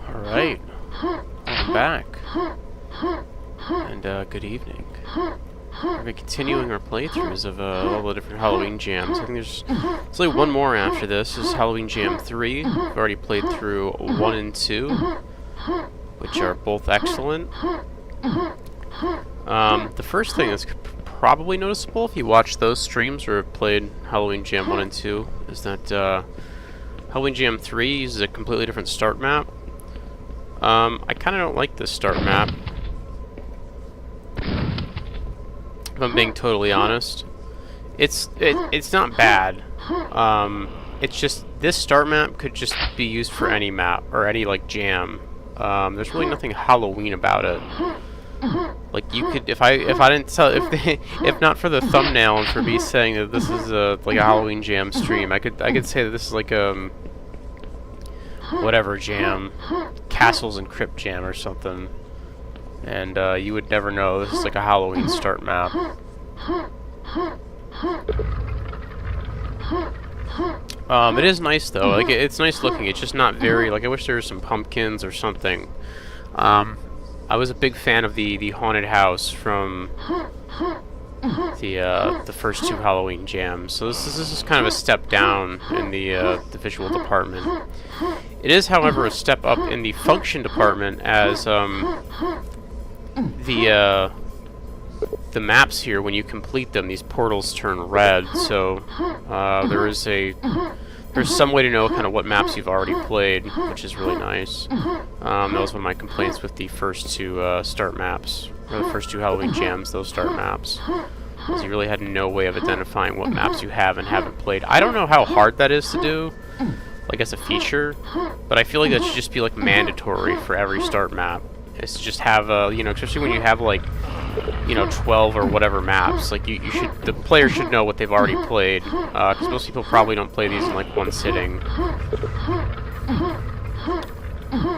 Alright, welcome back, and good evening. We're continuing our playthroughs of all the different Halloween jams. I think there's only one more after this. This is Halloween Jam 3. We've already played through 1 and 2, which are both excellent. The first thing that's probably noticeable if you watch those streams or have played Halloween Jam 1 and 2 is that Halloween Jam 3 uses a completely different start map. I kind of don't like this start map, if I'm being totally honest. It's not bad. It's just this start map could just be used for any map or any like jam. There's really nothing Halloween about it. Like you could, if I didn't tell, if not for the thumbnail and for me saying that this is like a Halloween jam stream, I could say that this is like whatever jam, Castles and Crypt jam or something, and you would never know this is like a Halloween start map. It is nice though. Like it's nice looking. It's just not very like. I wish there were some pumpkins or something. I was a big fan of the haunted house from the first two Halloween jams. So this is kind of a step down in the visual department. It is, however, a step up in the function department, as the maps here, when you complete them, these portals turn red. So there's some way to know kind of what maps you've already played, which is really nice. That was one of my complaints with the first two start maps, or the first two Halloween jams, those start maps. Because you really had no way of identifying what maps you have and haven't played. I don't know how hard that is to do, like as a feature, but I feel like that should just be like mandatory for every start map. Is to just have you know, especially when you have like, you know, 12 or whatever maps, like the player should know what they've already played, because most people probably don't play these in like one sitting.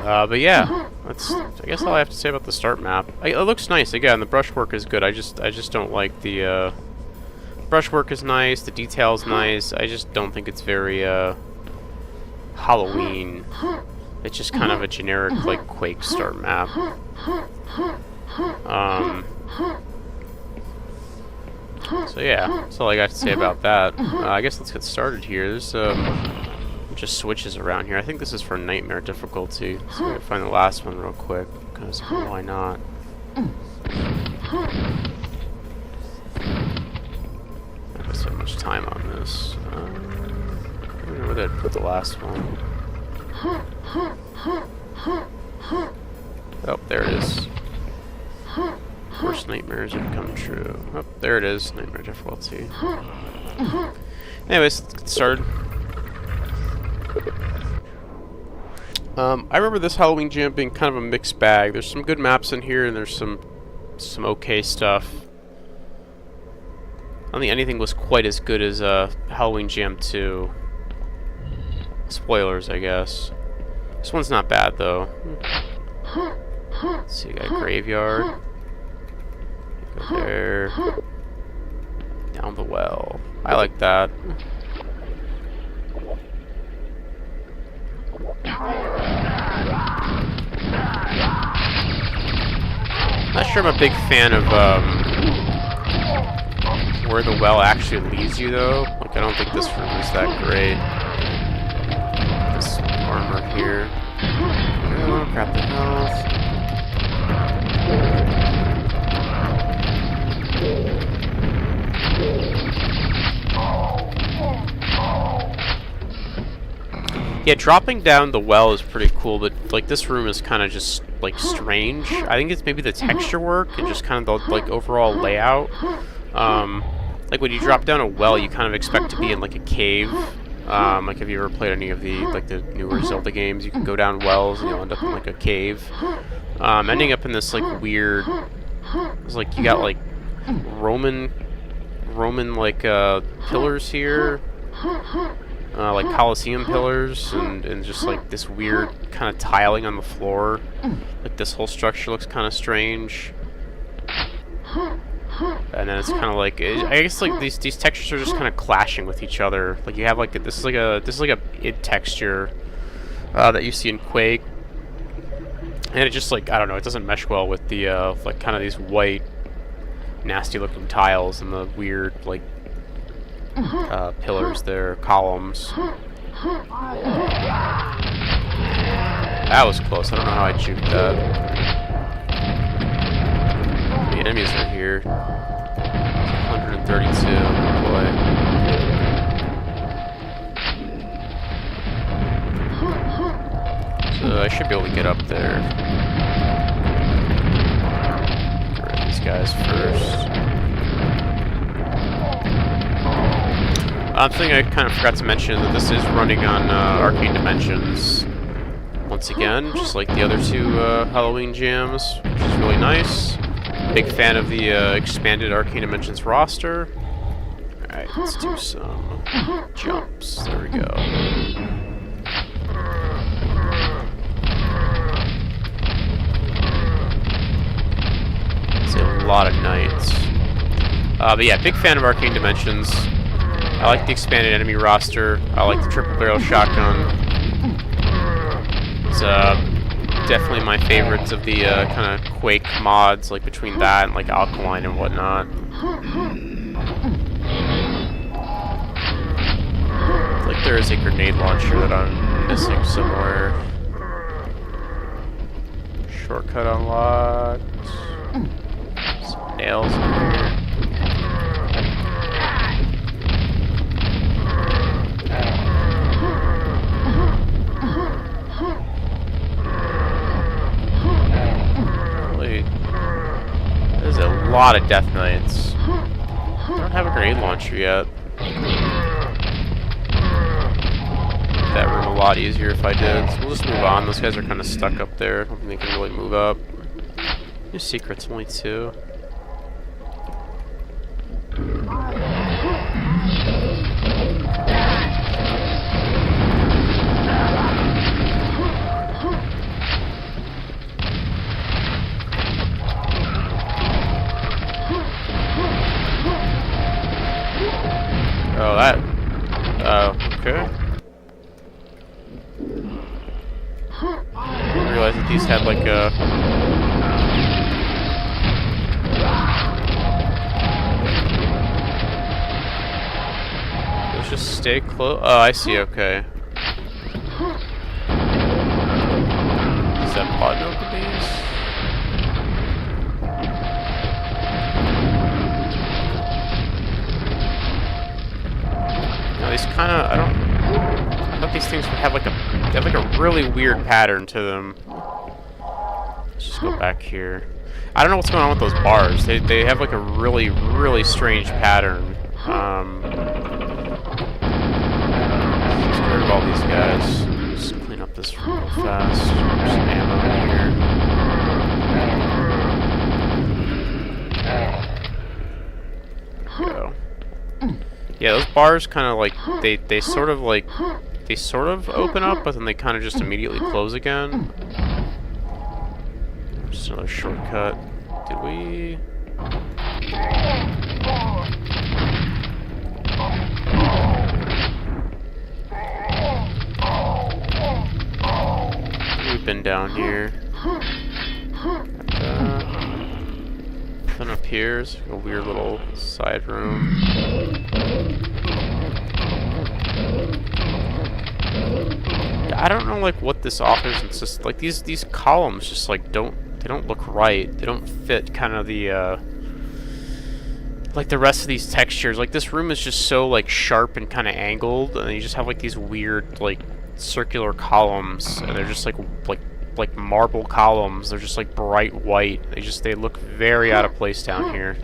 But yeah, that's I guess all I have to say about the start map. It looks nice. Again, the brushwork is good. I just don't like the brushwork is nice. The detail's nice. I just don't think it's very Halloween. It's just kind of a generic like Quake start map. So yeah, that's all I got to say about that. I guess let's get started here. There's just switches around here. I think this is for nightmare difficulty. So I'm gonna find the last one real quick, because why not? I don't spend much time on this. I don't know where they'd put the last one. Oh, there it is. Worst nightmares have come true. Oh, there it is. Nightmare difficulty. Anyways, let's get started. I remember this Halloween jam being kind of a mixed bag. There's some good maps in here, and there's some okay stuff. I don't think anything was quite as good as Halloween Jam 2. Spoilers, I guess. This one's not bad though. Let's see, we got a graveyard. Go there. Down the well. I like that. Not sure I'm a big fan of where the well actually leads you though. Like I don't think this room is that great. This armor here. Oh, crap the health. Yeah, dropping down the well is pretty cool, but like this room is kind of just like strange. I think it's maybe the texture work and just kind of the like overall layout. Like when you drop down a well, you kind of expect to be in like a cave. Like if you ever played any of the like the newer Zelda games, you can go down wells and you'll end up in like a cave. Ending up in this like weird, it's like you got like Roman like pillars here. Like Colosseum pillars, and just like this weird kind of tiling on the floor. Like this whole structure looks kind of strange. And then it's kind of like I guess like these textures are just kind of clashing with each other. Like you have like this is like a id texture that you see in Quake, and it just like I don't know, it doesn't mesh well with the like kind of these white, nasty looking tiles and the weird like pillars there, columns. That was close. I don't know how I juked that. The enemies are here. 132. Boy. So I should be able to get up there. Get rid of these guys first. Something I kind of forgot to mention that this is running on Arcane Dimensions. Once again, just like the other two Halloween jams, which is really nice. Big fan of the expanded Arcane Dimensions roster. Alright, let's do some jumps. There we go. It's a lot of nights. But yeah, big fan of Arcane Dimensions. I like the expanded enemy roster. I like the triple barrel shotgun. It's definitely my favorites of the kind of Quake mods, like between that and like Alkaline and whatnot. Like there is a grenade launcher that I'm missing somewhere. Shortcut unlocked. Some nails in here. There's a lot of Death Knights. I don't have a grenade launcher yet. That room a lot easier if I did. So we'll just move on. Those guys are kind of stuck up there. I don't think they can really move up. New secrets, only 2. Oh, that. Okay. I didn't realize that these had like a. Let's just stay close. Oh, I see. Okay. Does that button open these? These kind of, I thought these things would have like they have like a really weird pattern to them. Let's just go back here. I don't know what's going on with those bars. They have like a really, really strange pattern. Let's get rid of all these guys. Just clean up this room real fast. There's some ammo in here. There we go. Yeah, those bars kind of like they sort of open up, but then they kind of just immediately close again. Just another shortcut. Did we? We've been down here. Then up here is a weird little side room. I don't know like what this offers. It's just like these columns just like don't look right. They don't fit kind of the like the rest of these textures. Like this room is just so like sharp and kind of angled, and you just have like these weird like circular columns, and they're just like marble columns. They're just like bright white. They look very out of place down here.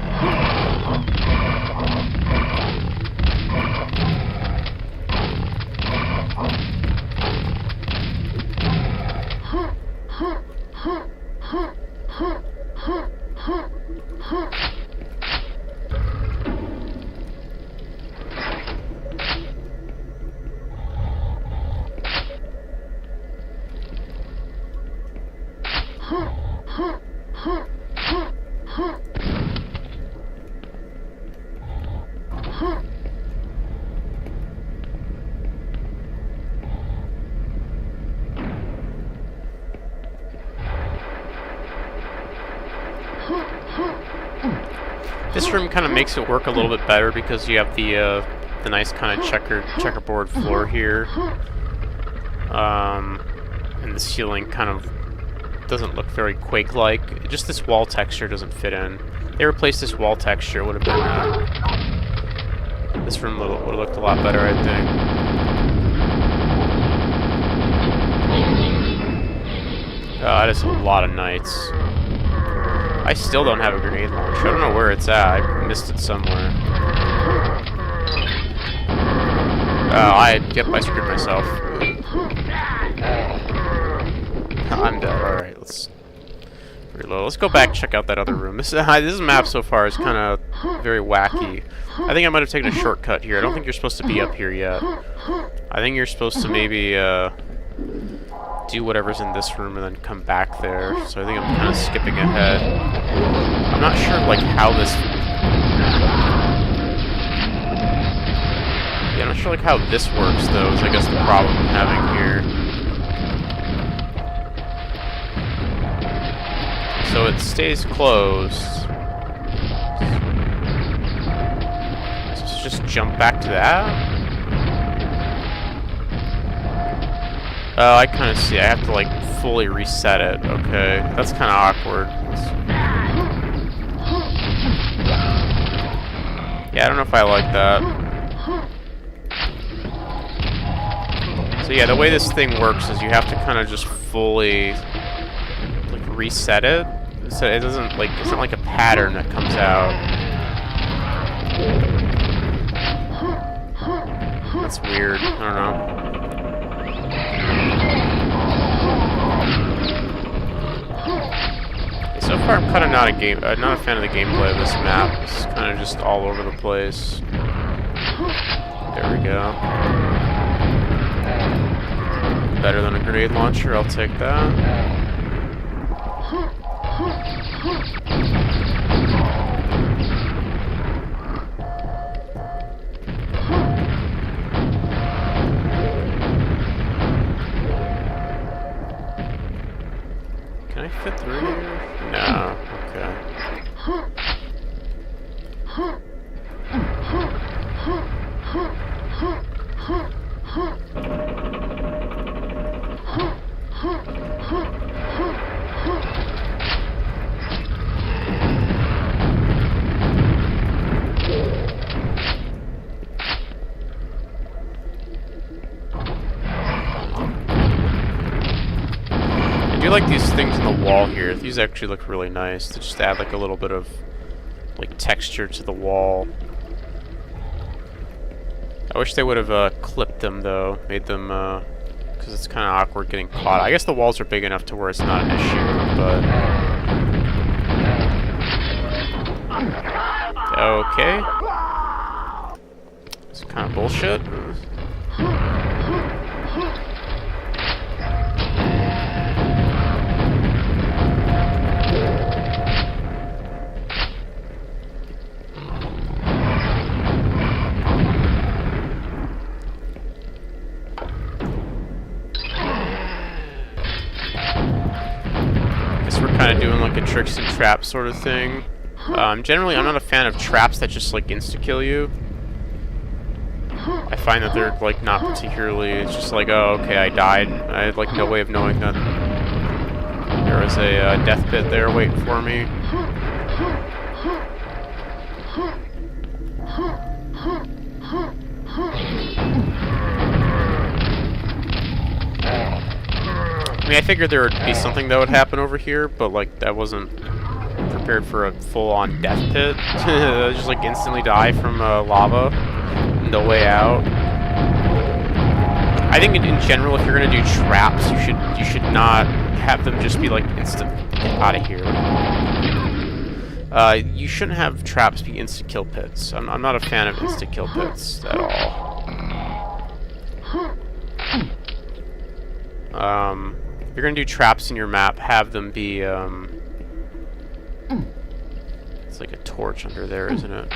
This room kind of makes it work a little bit better because you have the nice kind of checkerboard floor here. And the ceiling kind of doesn't look very Quake-like. Just this wall texture doesn't fit in. They replaced this wall texture, it would have been this room would have looked a lot better, I think. Oh, that is a lot of knights. I still don't have a grenade launcher. I don't know where it's at. I missed it somewhere. I screwed myself. I'm dead. Alright, let's reload. Let's go back and check out that other room. This map so far is kind of very wacky. I think I might have taken a shortcut here. I don't think you're supposed to be up here yet. I think you're supposed to maybe do whatever's in this room and then come back there. So I think I'm kind of skipping ahead. I'm not sure like how this... Yeah, I'm not sure like how this works though, is I guess the problem I'm having here. So it stays closed. Let's just jump back to that. Oh, I kind of see. I have to like fully reset it. Okay, that's kind of awkward. Yeah, I don't know if I like that. So yeah, the way this thing works is you have to kind of just fully like reset it. So it doesn't like, it's not like a pattern that comes out. That's weird. I don't know. So far, I'm kind of not a fan of the gameplay of this map. It's kind of just all over the place. There we go. Better than a grenade launcher. I'll take that. Can I fit through here? No. Okay. I do like these things in the wall here. These actually look really nice. To just add like a little bit of like texture to the wall. I wish they would have clipped them though, made them because it's kind of awkward getting caught. I guess the walls are big enough to where it's not an issue, but okay. It's kind of bullshit. Kind of doing like a tricks and traps sort of thing. Generally, I'm not a fan of traps that just like insta-kill you. I find that they're like not particularly. It's just like, oh, okay, I died. I had like no way of knowing that there was a death pit there waiting for me. I mean, I figured there would be something that would happen over here, but like I wasn't prepared for a full-on death pit. Just like instantly die from lava, no way out. I think in general, if you're gonna do traps, you should not have them just be like instant get out of here. You shouldn't have traps be instant kill pits. I'm not a fan of instant kill pits at all. If you're gonna do traps in your map, have them be, it's like a torch under there, isn't it?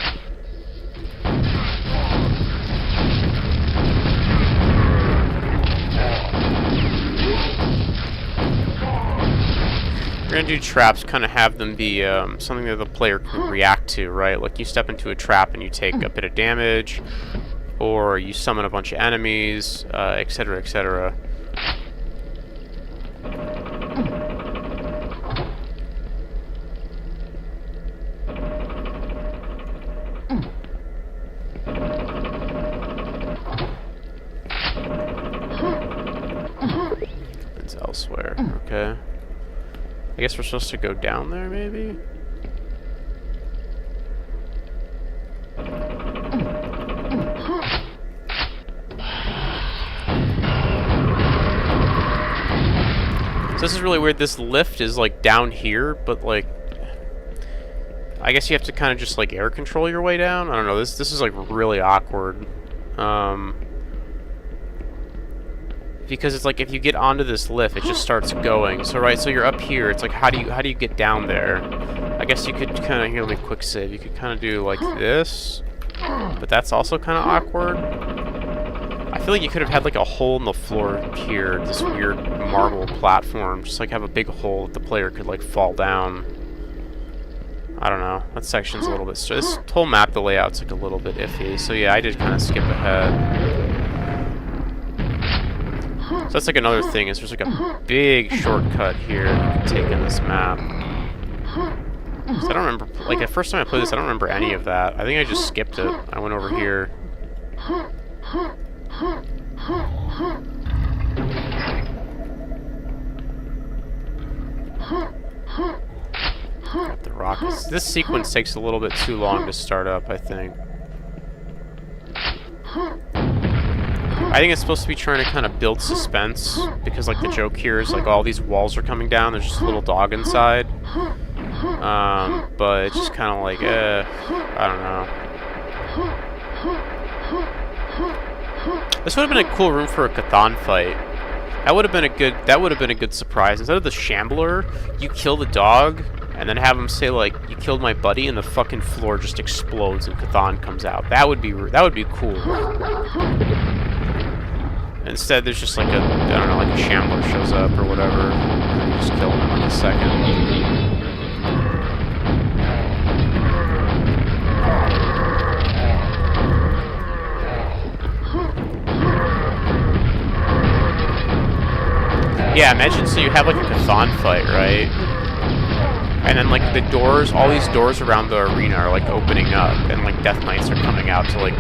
If you're you're gonna do traps, kind of have them be something that the player can react to, right? Like you step into a trap and you take a bit of damage, or you summon a bunch of enemies, etc., etc. It's elsewhere. Okay. I guess we're supposed to go down there, maybe? So this is really weird. This lift is like down here, but like I guess you have to kind of just like air control your way down. I don't know. This is like really awkward. Because it's like if you get onto this lift, it just starts going. So right, so you're up here. It's like how do you get down there? I guess you could kind of, here, let me quick save. You could kind of do like this, but that's also kind of awkward. I feel like you could have had like a hole in the floor here, this weird marble platform, just like have a big hole that the player could like fall down. I don't know. That section's a little bit. This whole map, the layout's like a little bit iffy. So yeah, I did kind of skip ahead. So that's like another thing, is there's like a big shortcut here you can take in this map. So I don't remember, like the first time I played this, I don't remember any of that. I think I just skipped it. I went over here. Got the rockets. This sequence takes a little bit too long to start up, I think. I think it's supposed to be trying to kind of build suspense, because like the joke here is like all these walls are coming down, there's just a little dog inside. But it's just kind of like, I don't know. This would have been a cool room for a Chthon fight. That would have been a good surprise. Instead of the Shambler, you kill the dog, and then have him say like, "You killed my buddy," and the fucking floor just explodes and Chthon comes out. That would be cool. Instead, there's just like a, I don't know, like a Shambler shows up or whatever, and then you just kill him in like a second. Yeah, imagine, so you have like a Chthon fight, right? And then like the doors, all these doors around the arena are like opening up, and like Death Knights are coming out to like,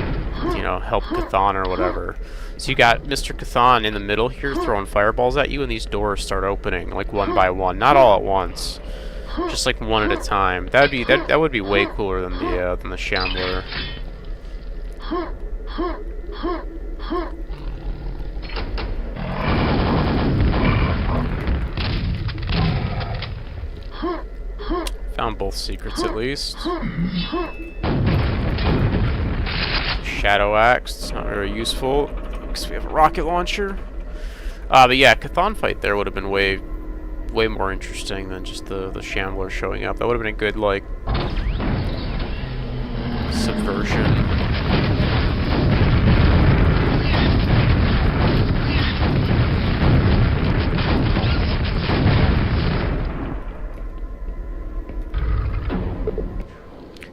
you know, help Chthon or whatever. So you got Mr. Chthon in the middle here throwing fireballs at you, and these doors start opening like one by one, not all at once, just like one at a time. That would be way cooler than the Shambler. Found both secrets at least. Shadow Axe, it's not very useful because we have a rocket launcher. But yeah, Chthon fight there would have been way more interesting than just the Shambler showing up. That would have been a good like subversion.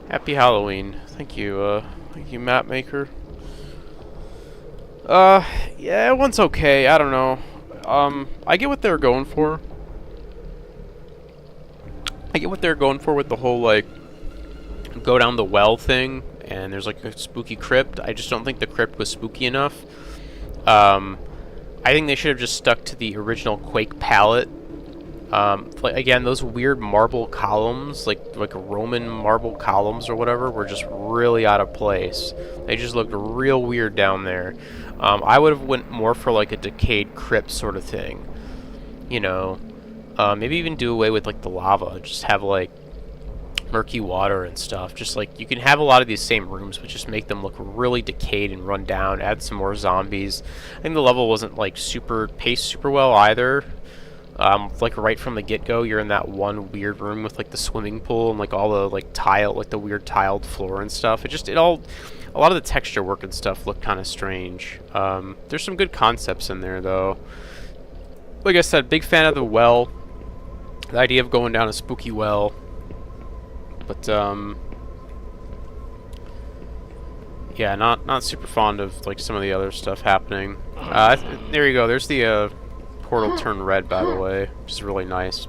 Happy Halloween. Thank you, map maker. Yeah, one's okay. I don't know. I get what they're going for. I get what they're going for with the whole, like, go down the well thing, and there's, like, a spooky crypt. I just don't think the crypt was spooky enough. I think they should have just stuck to the original Quake palette. Like, again, those weird marble columns, like Roman marble columns or whatever, were just really out of place. They just looked real weird down there. I would have went more for like a decayed crypt sort of thing, you know. Maybe even do away with like the lava. Just have like murky water and stuff. Just like, you can have a lot of these same rooms, but just make them look really decayed and run down. Add some more zombies. I think the level wasn't like paced super well either. Like right from the get-go, you're in that one weird room with like the swimming pool and like all the like the weird tiled floor and stuff. A lot of the texture work and stuff looked kind of strange. There's some good concepts in there though. Like I said, big fan of the well. The idea of going down a spooky well. But, yeah, not super fond of, like, some of the other stuff happening. There you go. There's the, portal turned red, by the way, which is really nice.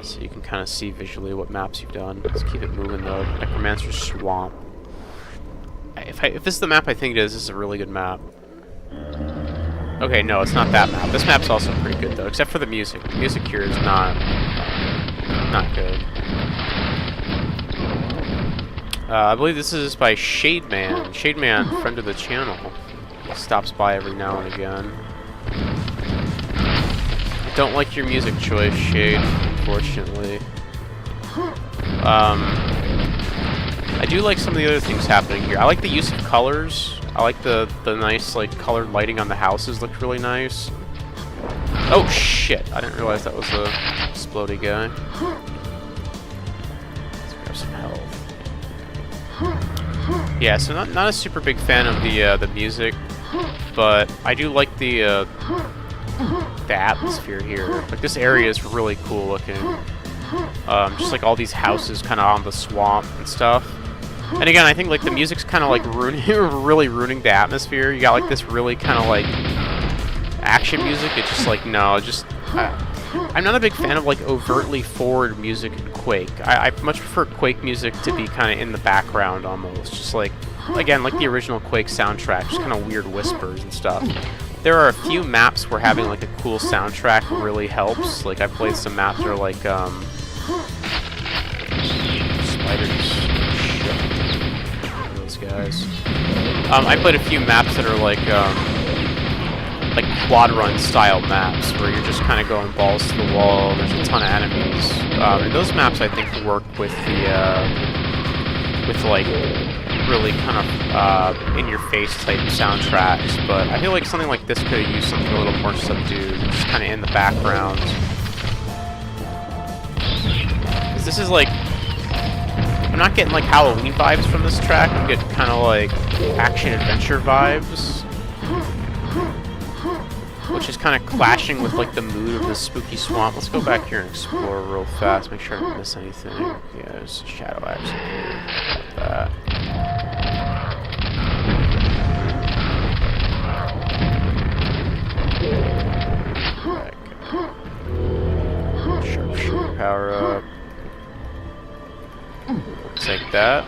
So you can kind of see visually what maps you've done. Let's keep it moving, though. Necromancer's Swamp. If this is the map I think it is, this is a really good map. Okay, no, it's not that map. This map's also pretty good, though, except for the music. The music here is not good. I believe this is by Shademan. Shademan, friend of the channel. Stops by every now and again. I don't like your music choice, Shade, unfortunately. I do like some of the other things happening here. I like the use of colors. I like the nice, like, colored lighting on the houses. Look really nice. Oh, shit. I didn't realize that was a explodey guy. Let's grab some health. Yeah, so not a super big fan of the music, but I do like the atmosphere here. Like, this area is really cool looking. Just like all these houses kind of on the swamp and stuff. And again, I think like the music's kind of like really ruining the atmosphere. You got like this really kind of like action music. It's just like, no, just I'm not a big fan of like overtly forward music in Quake. I much prefer Quake music to be kind of in the background almost. Just like, again, like the original Quake soundtrack, just kind of weird whispers and stuff. There are a few maps where having like a cool soundtrack really helps. Like I played some maps that are like spiders. Those guys. I played a few maps that are like quad run style maps where you're just kind of going balls to the wall. There's a ton of enemies. And those maps I think work with the with like really kind of in-your-face type soundtracks, but I feel like something like this could have used something a little more subdued, just kind of in the background. This is like, I'm not getting like Halloween vibes from this track. I'm getting kind of like action-adventure vibes, which is kind of clashing with like the mood of the spooky swamp. Let's go back here and explore real fast, make sure I don't miss anything. Yeah, there's a shadow axe here. Got that. Sharpshooter power up. Looks like that.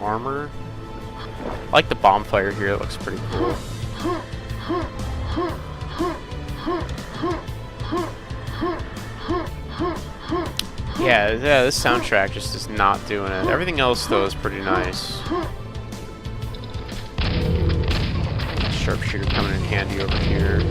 Armor. I like the bonfire here, it looks pretty cool. Yeah, this soundtrack just is not doing it. Everything else, though, is pretty nice. Sharpshooter coming in handy over here.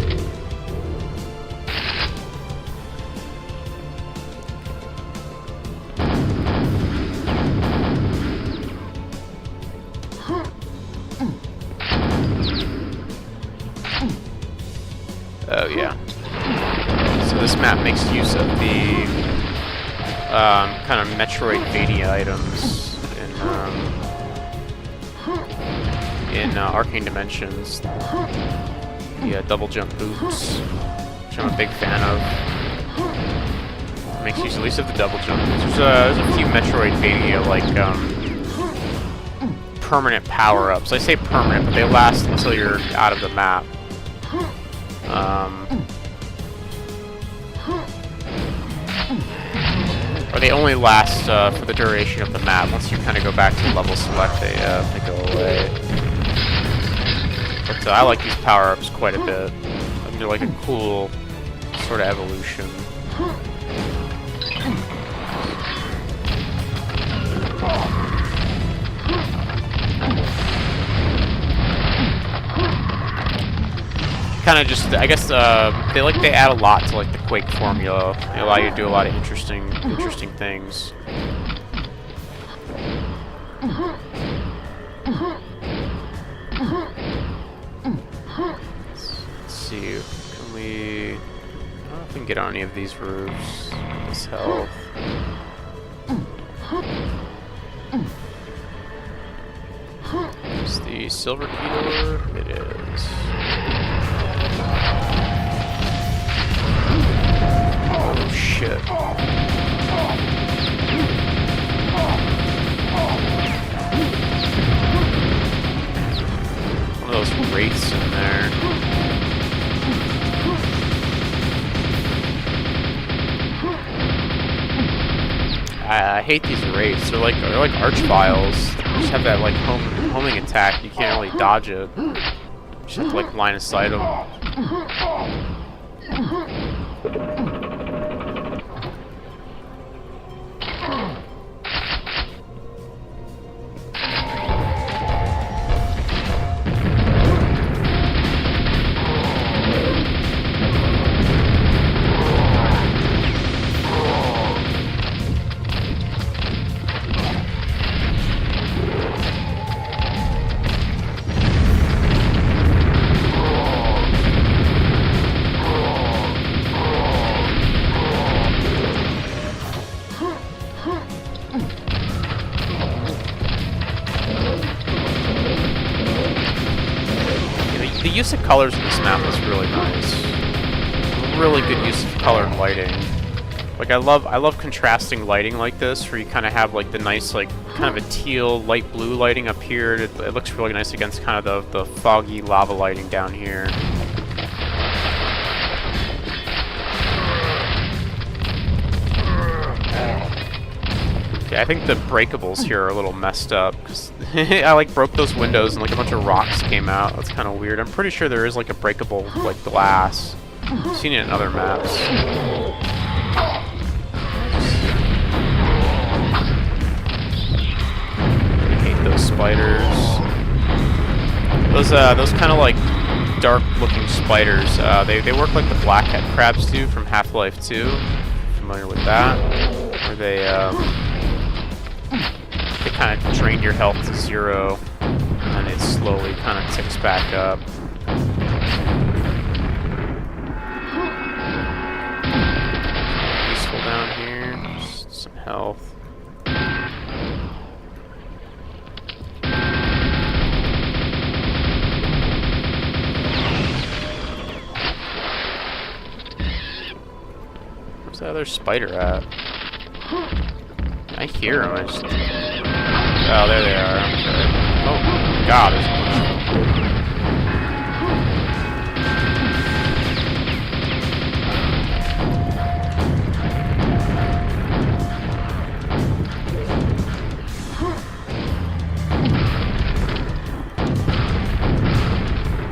Oh, yeah. So this map makes use of the kind of Metroidvania items in Arcane Dimensions. The double jump boots, which I'm a big fan of. Makes use at least of the double jump boots. There's a few Metroidvania like permanent power-ups. I say permanent, but they last until you're out of the map. Or they only last for the duration of the map. Once you kind of go back to level select, they go away. But I like these power-ups quite a bit. I think they're like a cool sort of evolution. Kind of just, I guess, they add a lot to like the Quake formula. They allow you to do a lot of interesting things. Let's see, can we? I don't know if we can get on any of these roofs. This health. Is the silver key door? It is. Oh, shit. shit. One of those wraiths in there. I hate these wraiths. They're like archviles. They just have that like homing attack. You can't really dodge it. You just have to like line of sight them. The use of colors in this map is really nice. Really good use of color and lighting. Like I love contrasting lighting like this, where you kind of have like the nice like kind of a teal, light blue lighting up here. It looks really nice against kind of the foggy lava lighting down here. Okay, I think the breakables here are a little messed up, because I like broke those windows and like a bunch of rocks came out. That's kind of weird. I'm pretty sure there is like a breakable like glass. I've seen it in other maps. I hate those spiders. Those kind of like dark looking spiders, they work like the blackhead crabs do from Half-Life 2. Familiar with that? Where they kind of drain your health to 0, and it slowly kind of ticks back up. Peaceful down here, just some health. Where's that other spider at? I hear him, I just... Oh, there they are. Okay. Oh, God, there's a bunch of them.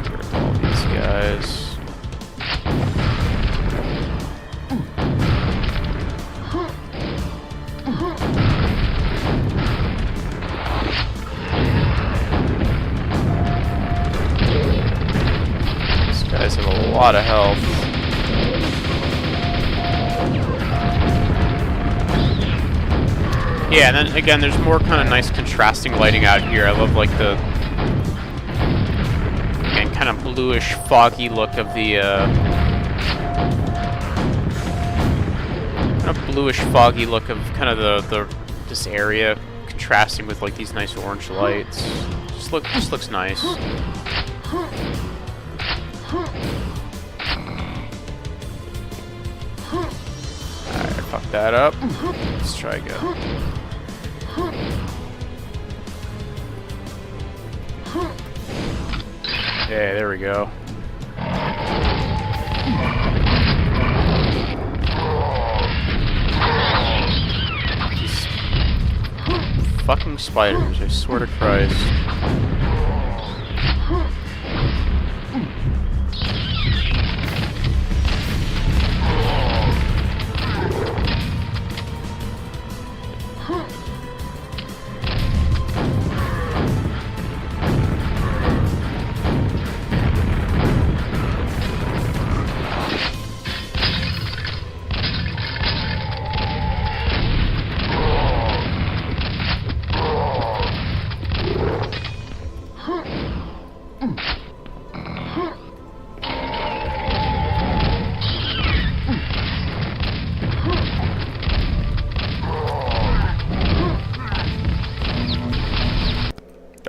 Get rid of all these guys. Guys have a lot of health. Yeah, and then again, there's more kind of nice contrasting lighting out here. I love like the again kind of bluish, foggy look of the kind of bluish, foggy look of kind of this area, contrasting with like these nice orange lights. Just looks nice. Alright, fuck that up. Let's try again. Yeah, there we go. These fucking spiders, I swear to Christ.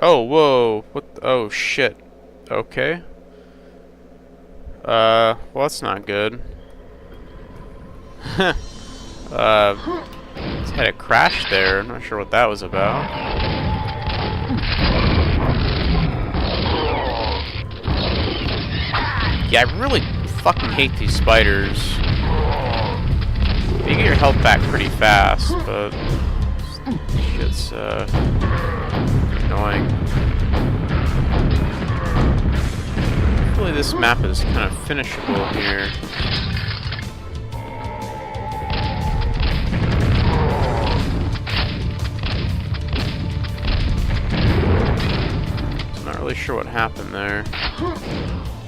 Oh, whoa. What the, oh, shit. Okay. Well, that's not good. It's had a crash there. I'm not sure what that was about. Yeah, I really fucking hate these spiders. You get your health back pretty fast, but shit's annoying. Hopefully this map is kind of finishable here. I'm not really sure what happened there.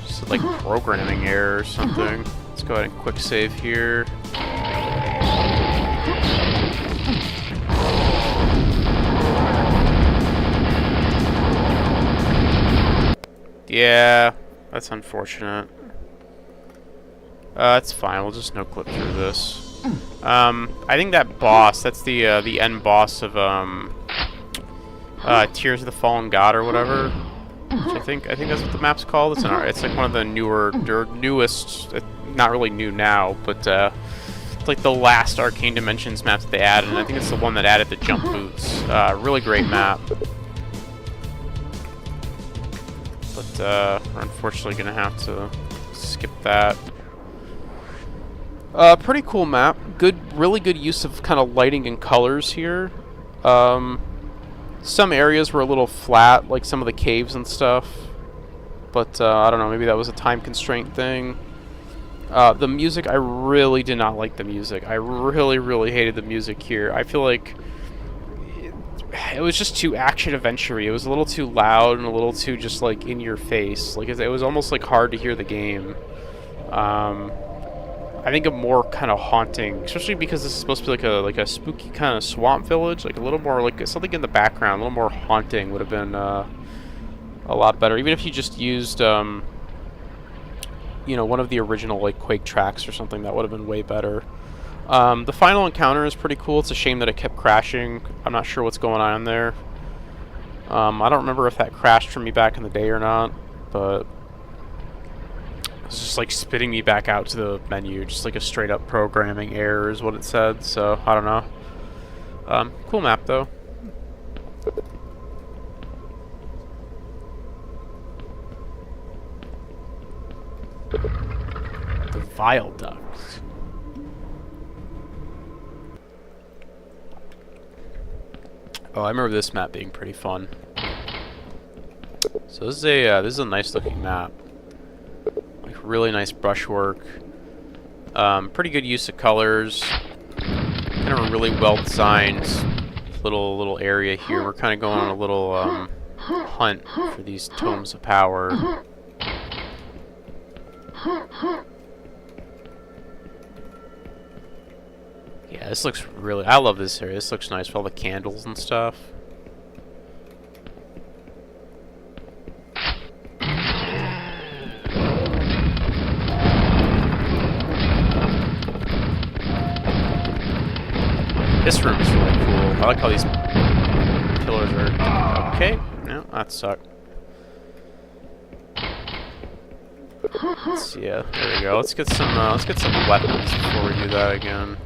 Just like programming error or something. Let's go ahead and quick save here. Yeah, that's unfortunate. That's fine. We'll just no-clip through this. I think that boss, that's the end boss of Tears of the Fallen God or whatever. Which I think that's what the map's called. It's like one of the newest, not really new now, but it's like the last Arcane Dimensions map that they added, and I think it's the one that added the jump boots. Really great map. But we're unfortunately gonna have to skip that. Pretty cool map. Really good use of kind of lighting and colors here. Some areas were a little flat, like some of the caves and stuff. But I don't know, maybe that was a time constraint thing. The music, I really did not like the music. I really hated the music here. I feel like it was just too action-adventure-y. It was a little too loud and a little too just like in your face. Like it was almost like hard to hear the game. I think a more kind of haunting, especially because this is supposed to be like a spooky kind of swamp village. Like a little more like something in the background, a little more haunting would have been a lot better. Even if you just used you know, one of the original like Quake tracks or something, that would have been way better. The final encounter is pretty cool. It's a shame that it kept crashing. I'm not sure what's going on there. I don't remember if that crashed for me back in the day or not, but it's just like spitting me back out to the menu, just like a straight up programming error is what it said, so I don't know. Cool map though. The Viaducts. Oh, I remember this map being pretty fun. So this is a nice looking map. Like really nice brushwork. Pretty good use of colors. Kind of a really well designed little area here. We're kind of going on a little hunt for these tomes of power. Yeah, this looks really... I love this area. This looks nice with all the candles and stuff. This room is really cool. I like how these pillars are... Okay. No, that sucked. Yeah, there we go. Let's get some weapons before we do that again.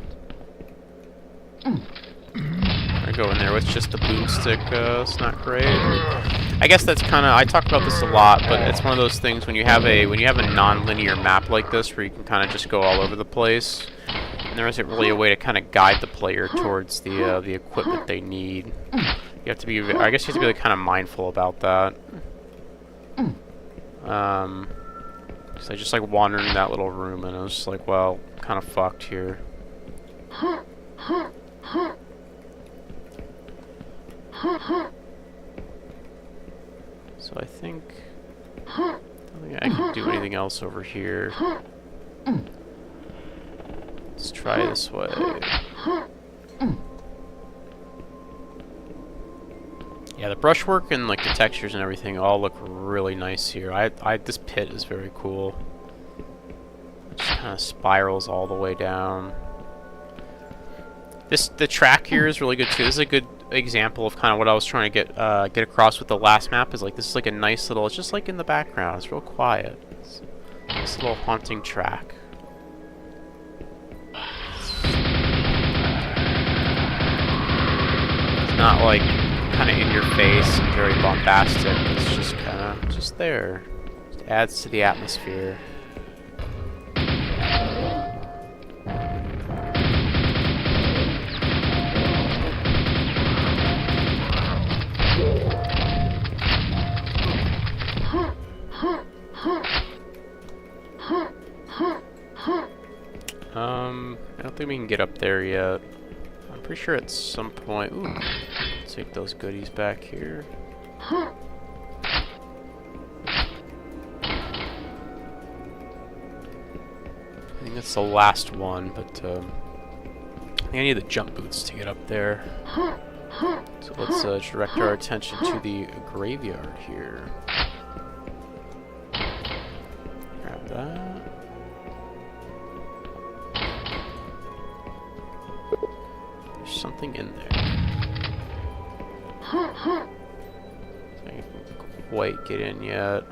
I go in there with just the boomstick. It's not great. I guess that's kind of... I talk about this a lot, but it's one of those things when you have a non-linear map like this, where you can kind of just go all over the place, and there isn't really a way to kind of guide the player towards the equipment they need. You have to be... I guess you have to be like, kind of mindful about that. Because I just like wandered in that little room, and I was just like, well, kind of fucked here. So I think I can do anything else over here. Let's try this way. Yeah, the brushwork and like the textures and everything all look really nice here. This pit is very cool. It just kind of spirals all the way down. The track here is really good too. This is a good example of kind of what I was trying to get across with the last map. Is like this is like a nice little. It's just like in the background. It's real quiet. It's this little haunting track. not like kind of in your face and very bombastic. It's just kind of just there. It adds to the atmosphere. I don't think we can get up there yet. I'm pretty sure at some point... Ooh, take those goodies back here. I think that's the last one, but I think I need the jump boots to get up there. So let's direct our attention to the graveyard here. Grab that. There's something in there. I can't quite get in yet.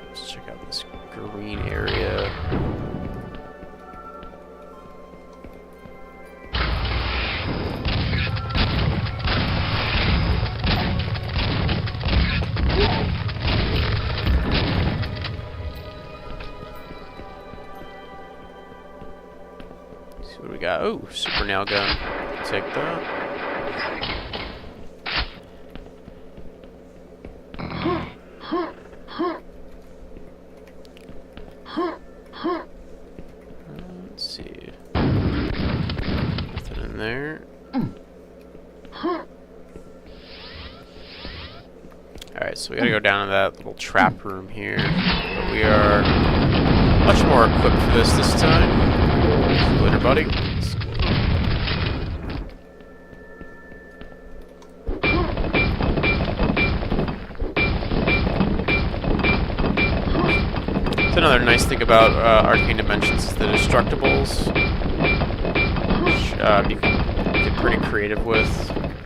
Let's check out this green area. See what we got. Oh, super nail gun. Take that. Let's see. Nothing in there. Alright, so we gotta go down to that little trap room here. But we are much more equipped for this time. See you later, buddy. Another nice thing about Arcane Dimensions is the destructibles, which you can get pretty creative with.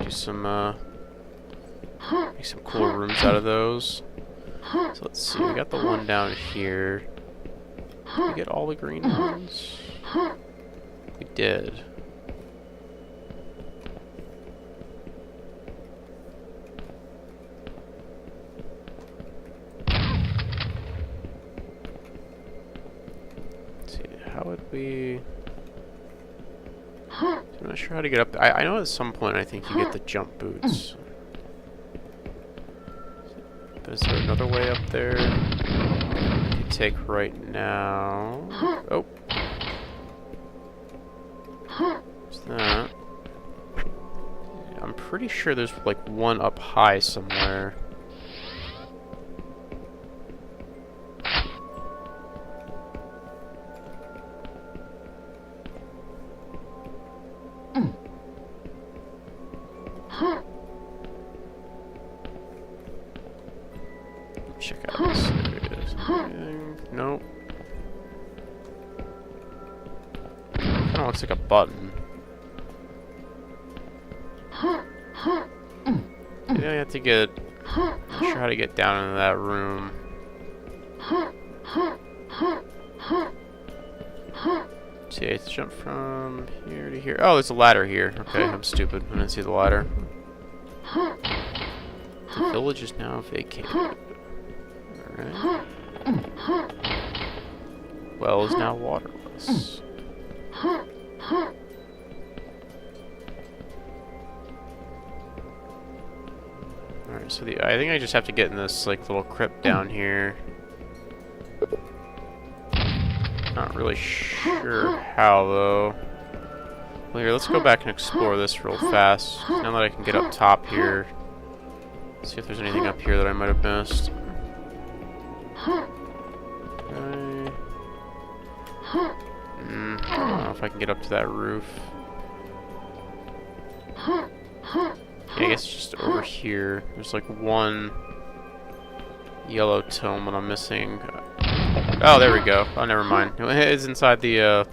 Do some make some cool rooms out of those. So let's see, we got the one down here. Did we get all the green ones? We did. How would we... I'm not sure how to get up there. I know at some point I think you get the jump boots. But is there another way up there? You take right now. Oh. What's that? I'm pretty sure there's like one up high somewhere. Check out this area. Nope. Kinda looks like a button. Yeah, I have to get... I'm not sure how to get down into that room. See, I have to jump from here to here. Oh, there's a ladder here. Okay, I'm stupid. I didn't see the ladder. The village is now vacated. Alright. Well is now waterless. Alright, so I think I just have to get in this like little crypt down here. Not really sure how though. Well, here, let's go back and explore this real fast. Now that I can get up top here. See if there's anything up here that I might have missed. Okay. I don't know if I can get up to that roof. Yeah, I guess it's just over here. There's like one yellow tome that I'm missing. Oh, there we go. Oh, never mind. It's inside the,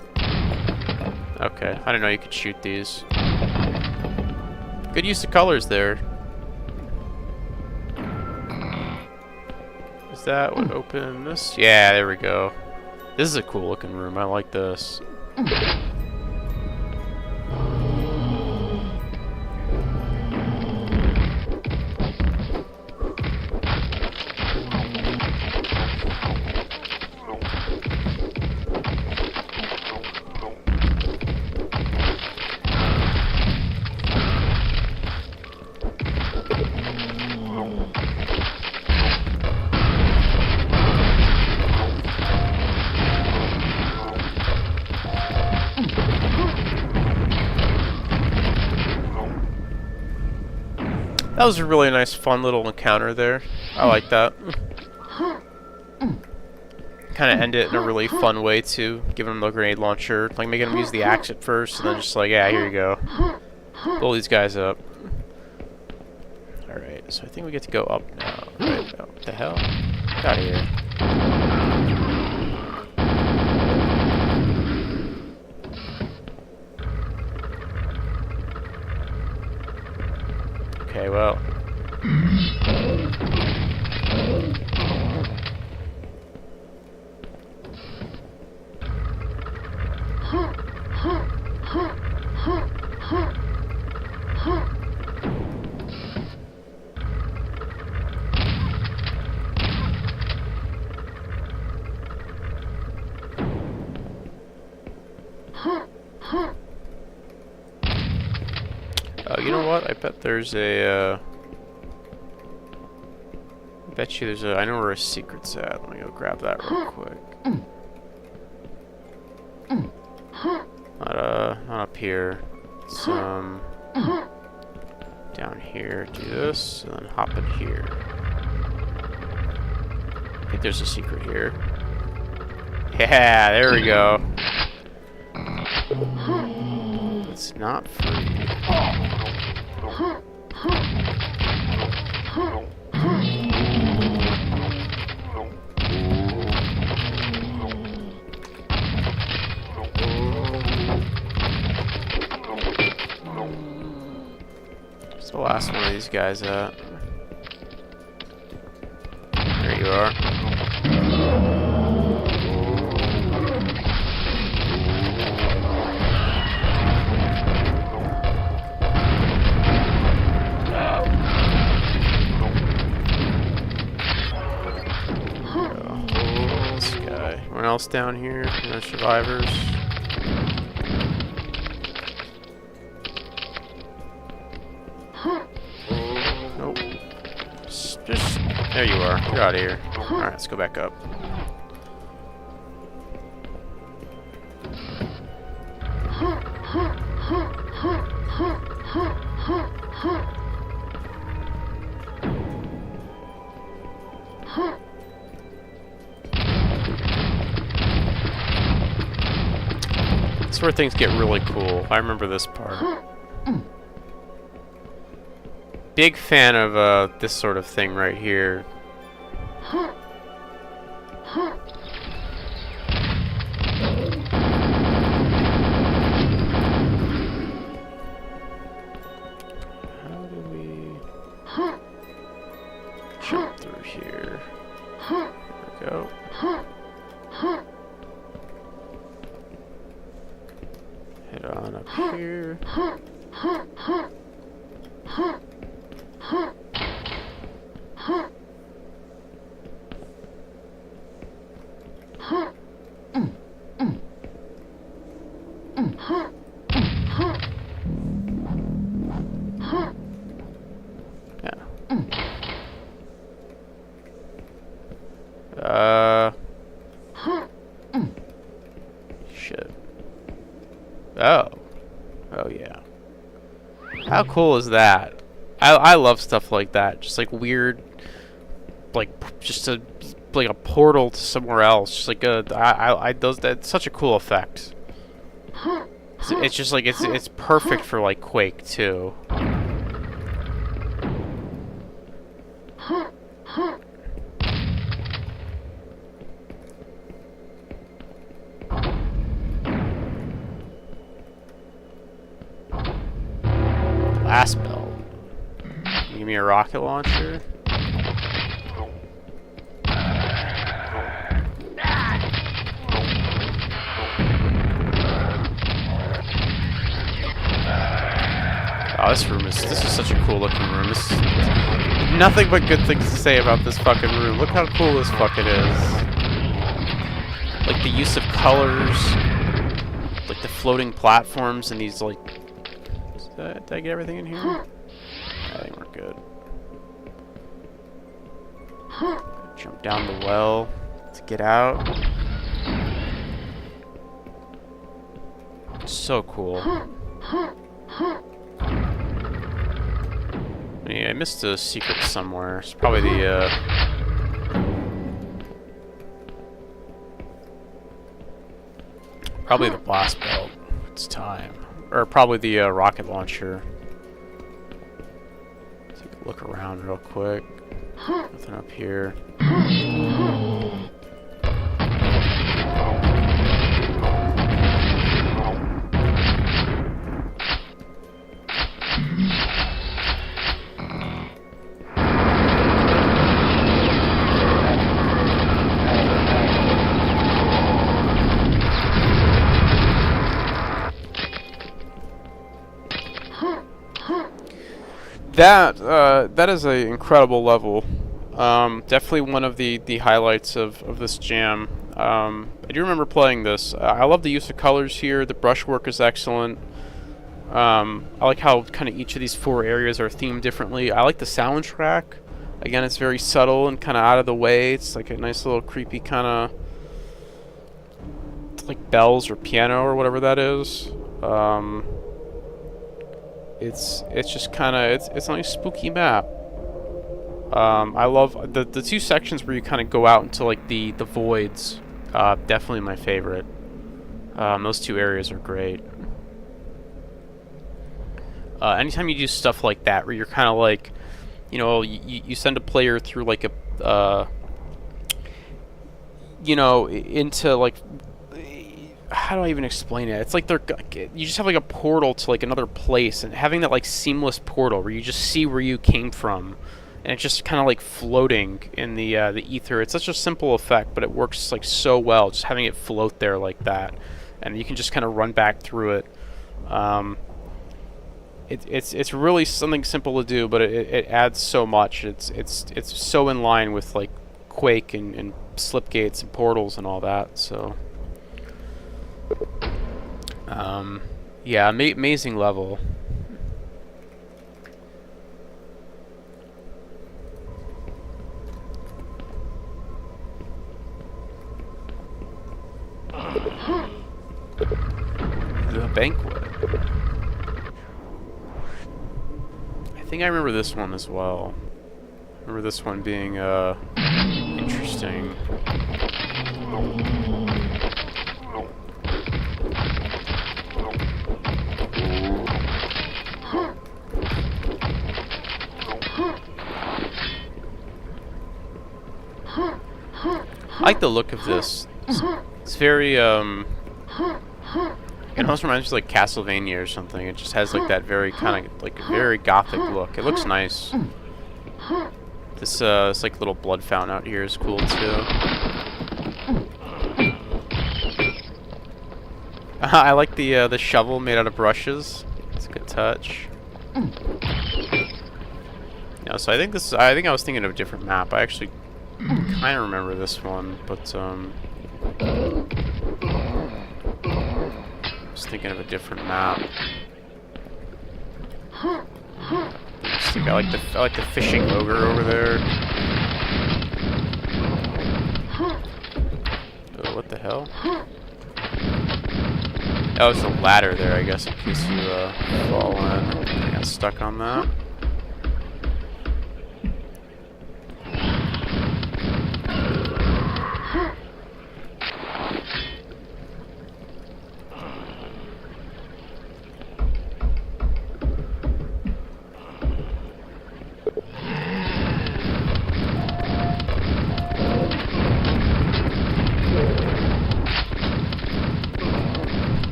Okay, I didn't know you could shoot these. Good use of colors there. Is that what opened this? Yeah, there we go. This is a cool looking room. I like this. That was a really nice, fun little encounter there. I like that. Kind of end it in a really fun way too, giving him the grenade launcher, like making him use the axe at first, and then just like, yeah, here you go. Blow these guys up. Alright, so I think we get to go up now. Right? Oh, what the hell? Get out of here. Okay, well. Oh, you know what? I bet there's a, I bet you there's a, I know where a secret's at. Let me go grab that real quick. Not up here. It's, down here. Do this, and then hop in here. I think there's a secret here. Yeah, there we go. It's not free. Where's the last one of these guys at? There you are. Anyone else down here? No survivors? Nope. Just there you are. Get out of here. Alright, let's go back up. That's where things get really cool. I remember this part. Big fan of this sort of thing right here. How do we jump through here? There we go. Head on up here. Shit. Oh. Oh, yeah. How cool is that? I love stuff like that. Just like weird, like just a like a portal to somewhere else. Just like that's such a cool effect. It's just like it's perfect for like Quake too. Blast belt. Give me a rocket launcher. This is such a cool looking room. This is nothing but good things to say about this fucking room. Look how cool this fucking is. Like the use of colors, like the floating platforms and these like. Did I get everything in here? I think we're good. Jump down the well to get out. So cool. Yeah, I missed a secret somewhere. It's probably the blast belt. It's time. Or probably the rocket launcher. Take a look around real quick. Nothing up here. That is an incredible level. Definitely one of the highlights of this jam. I do remember playing this. I love the use of colors here. The brushwork is excellent. I like how kind of each of these 4 areas are themed differently. I like the soundtrack. Again, it's very subtle and kind of out of the way. It's like a nice little creepy kind of like bells or piano or whatever that is. It's just kind of it's a nice spooky map. I love the 2 sections where you kind of go out into like the voids. Definitely my favorite. Those 2 areas are great. Anytime you do stuff like that where you're kind of like, you know, you send a player through like a you know, into like, how do I even explain it? It's like you just have like a portal to like another place, and having that like seamless portal where you just see where you came from, and it's just kind of like floating in the ether. It's such a simple effect, but it works like so well. Just having it float there like that, and you can just kind of run back through it. It's really something simple to do, but it adds so much. It's so in line with like Quake and slipgates and portals and all that. So. Yeah, amazing level. The banquet. I think I remember this one as well. I remember this one being interesting. I like the look of this. It's very, it almost reminds me of like Castlevania or something. It just has like that very kind of like very gothic look. It looks nice. This like little blood fountain out here is cool too. I like the shovel made out of brushes. It's a good touch. Yeah, so I think I was thinking of a different map. I actually kind of remember this one, but I was thinking of a different map. I like the fishing ogre over there. Oh, what the hell? Oh, it's a ladder there, I guess, in case you fall in. I got stuck on that.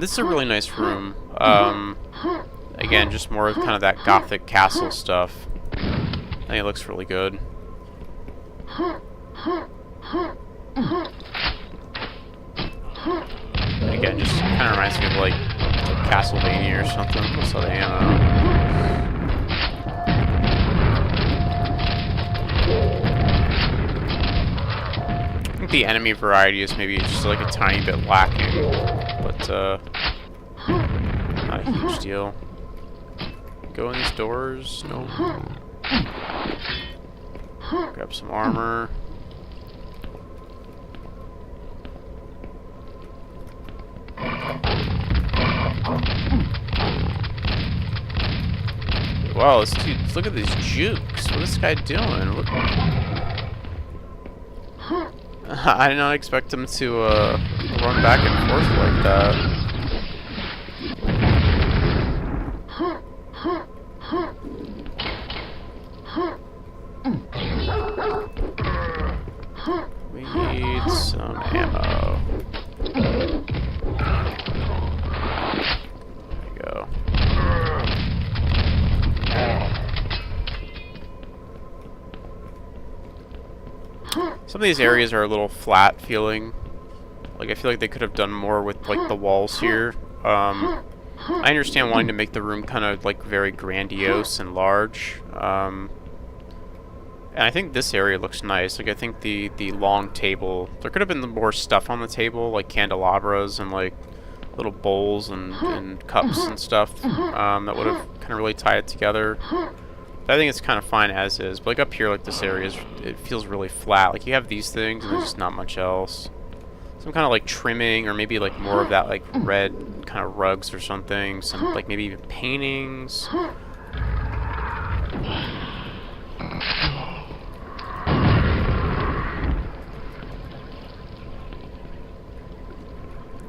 This is a really nice room. Again, just more of kind of that gothic castle stuff. I think it looks really good. Again, just kind of reminds me of like Castlevania or something. What's that ammo? I think the enemy variety is maybe just like a tiny bit lacking, but not a huge deal. Go in these doors. No. Grab some armor. Wow, this dude, look at these jukes. What is this guy doing? Look. I did not expect him to run back and forth like that. We need some ammo. There we go. Some of these areas are a little flat feeling. Like, I feel like they could have done more with, like, the walls here. I understand wanting to make the room kind of, like, very grandiose and large. And I think this area looks nice. Like, I think the long table... There could have been more stuff on the table, like candelabras and, like, little bowls and cups and stuff that would have kind of really tied it together. But I think it's kind of fine as is. But like up here, like this area, it feels really flat. Like you have these things and there's just not much else. Some kind of like trimming or maybe like more of that like red kind of rugs or something. Some like maybe even paintings.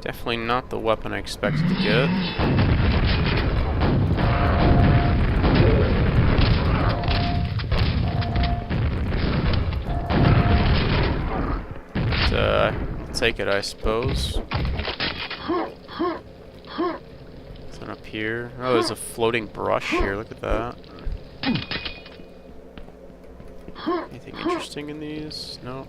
Definitely not the weapon I expected to get. Take it, I suppose. Something up here. Oh, there's a floating brush here. Look at that. Anything interesting in these? No.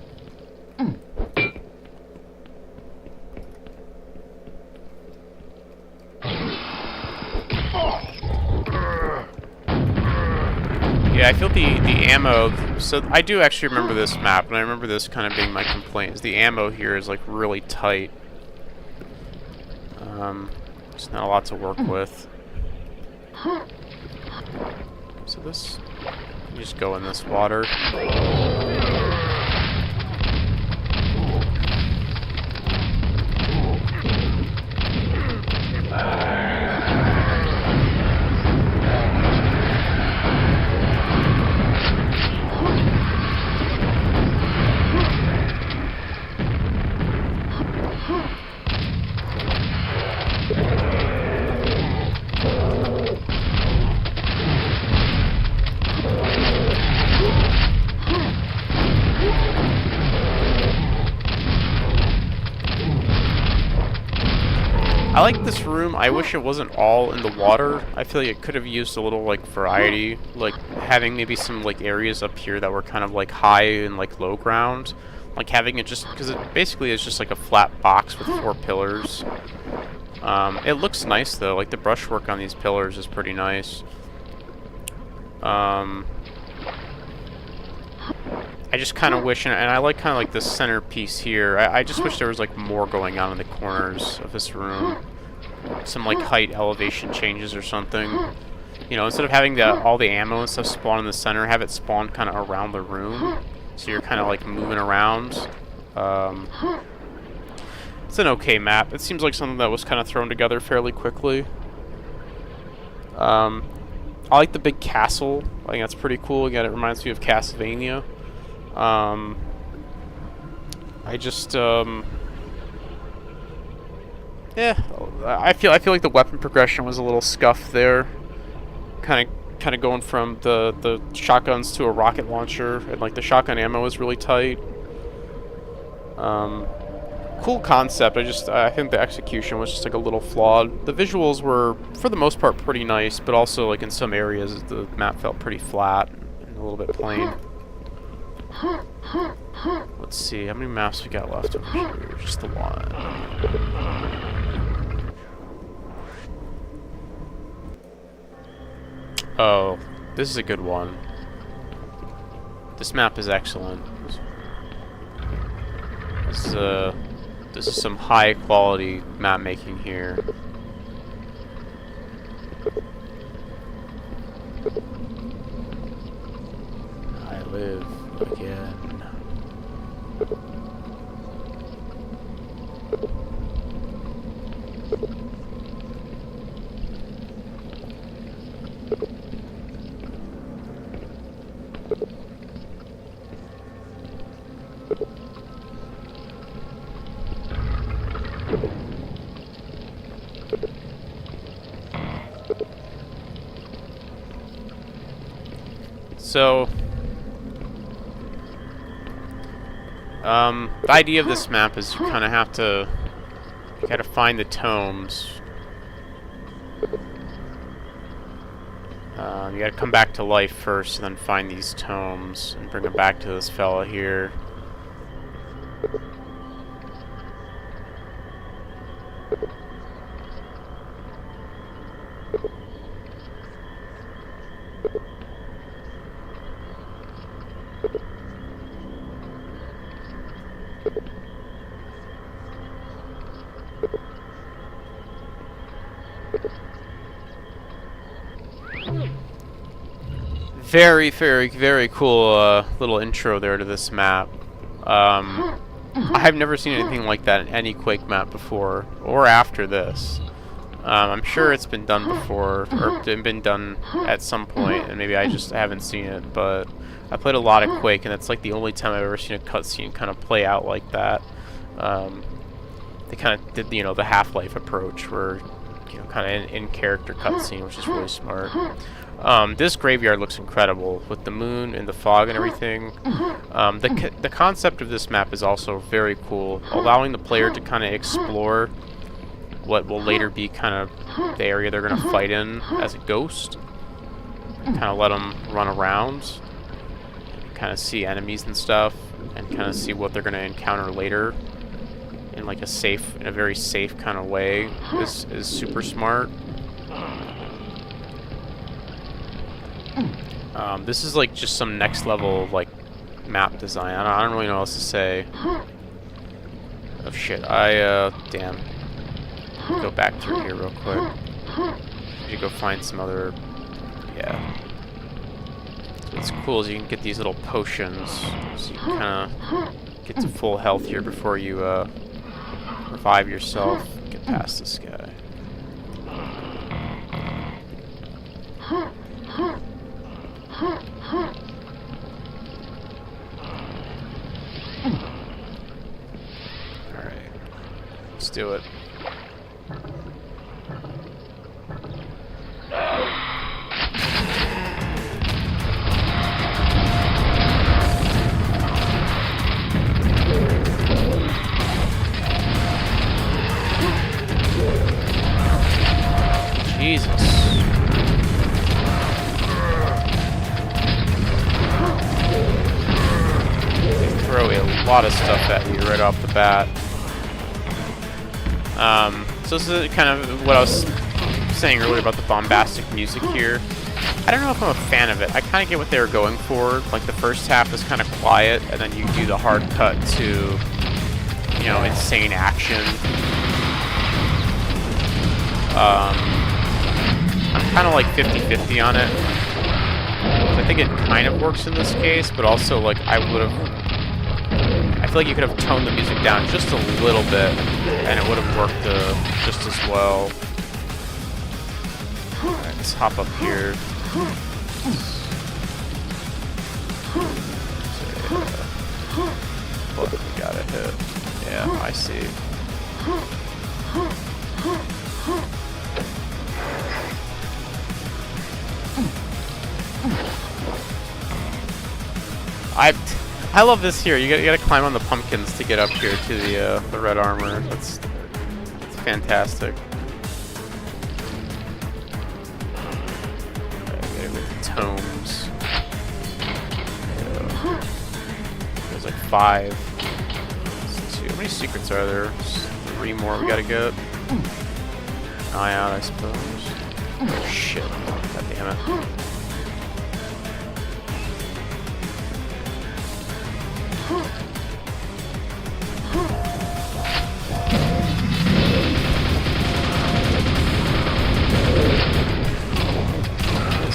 Yeah, I feel the ammo, so I do actually remember this map, and I remember this kind of being my complaint, is the ammo here is like really tight. There's not a lot to work with. So this, you just go in this water. I like this room. I wish it wasn't all in the water. I feel like it could have used a little like variety, like having maybe some like areas up here that were kind of like high and like low ground, like having it just because it basically is just like a flat box with 4 pillars. It looks nice though. Like the brushwork on these pillars is pretty nice. I just kind of wish, and I like kind of like the centerpiece here. I just wish there was like more going on in the corners of this room. Some like height elevation changes or something. You know, instead of having all the ammo and stuff spawn in the center, have it spawn kind of around the room. So you're kind of like moving around. It's an okay map. It seems like something that was kind of thrown together fairly quickly. I like the big castle. I think that's pretty cool. Again, it reminds me of Castlevania. I just yeah, I feel like the weapon progression was a little scuffed there. Kind of going from the shotguns to a rocket launcher, and like the shotgun ammo is really tight. Cool concept. I think the execution was just like a little flawed. The visuals were, for the most part, pretty nice, but also like in some areas the map felt pretty flat and a little bit plain. Let's see, how many maps we got left over here? Just the one. Oh, this is a good one. This map is excellent. This is some high quality map making here. I live again. So, the idea of this map is you kind of have to, you gotta find the tomes. You gotta come back to life first and then find these tomes and bring them back to this fella here. Very, very, very cool little intro there to this map. I've never seen anything like that in any Quake map before, or after this. I'm sure it's been done before, or been done at some point, and maybe I just haven't seen it, but I played a lot of Quake, and it's like the only time I've ever seen a cutscene kind of play out like that. They kind of did, you know, the Half-Life approach, where, you know, kind of in-character cutscene, which is really smart. This graveyard looks incredible with the moon and the fog and everything. The concept of this map is also very cool, allowing the player to kind of explore what will later be kind of the area they're going to fight in as a ghost. Kind of let them run around, kind of see enemies and stuff, and kind of see what they're going to encounter later in like in a very safe kind of way. This is super smart. This is like just some next level like map design. I don't really know what else to say. Oh shit! Damn. Go back through here real quick. Need to go find some other. Yeah. What's cool is you can get these little potions, so you can kind of get to full health here before you revive yourself. Get past this guy. Alright, let's do it. Jesus. Throw a lot of stuff at you right off the bat. So this is kind of what I was saying earlier about the bombastic music here. I don't know if I'm a fan of it. I kind of get what they were going for. Like the first half is kind of quiet, and then you do the hard cut to, you know, insane action. I'm kind of like 50-50 on it. I think it kind of works in this case, but also like I feel like you could have toned the music down just a little bit, and it would have worked just as well. Alright, let's hop up here. What we gotta hit? Yeah, I see. I love this here. You gotta climb on the pumpkins to get up here to the red armor. That's fantastic. Okay, with the tomes. There's like 5. There's 2. How many secrets are there? There's 3 more we gotta get. Eye out, I suppose. Oh shit! God damn it.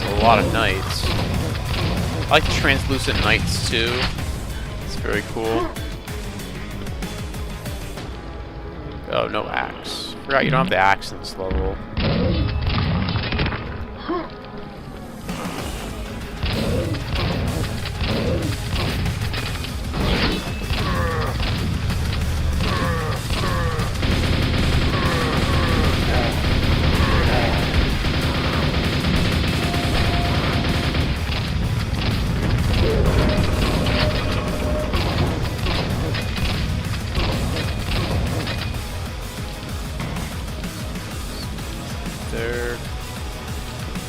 A lot of knights. I like the translucent knights too. It's very cool. Oh, no axe. Forgot you don't have the axe in this level.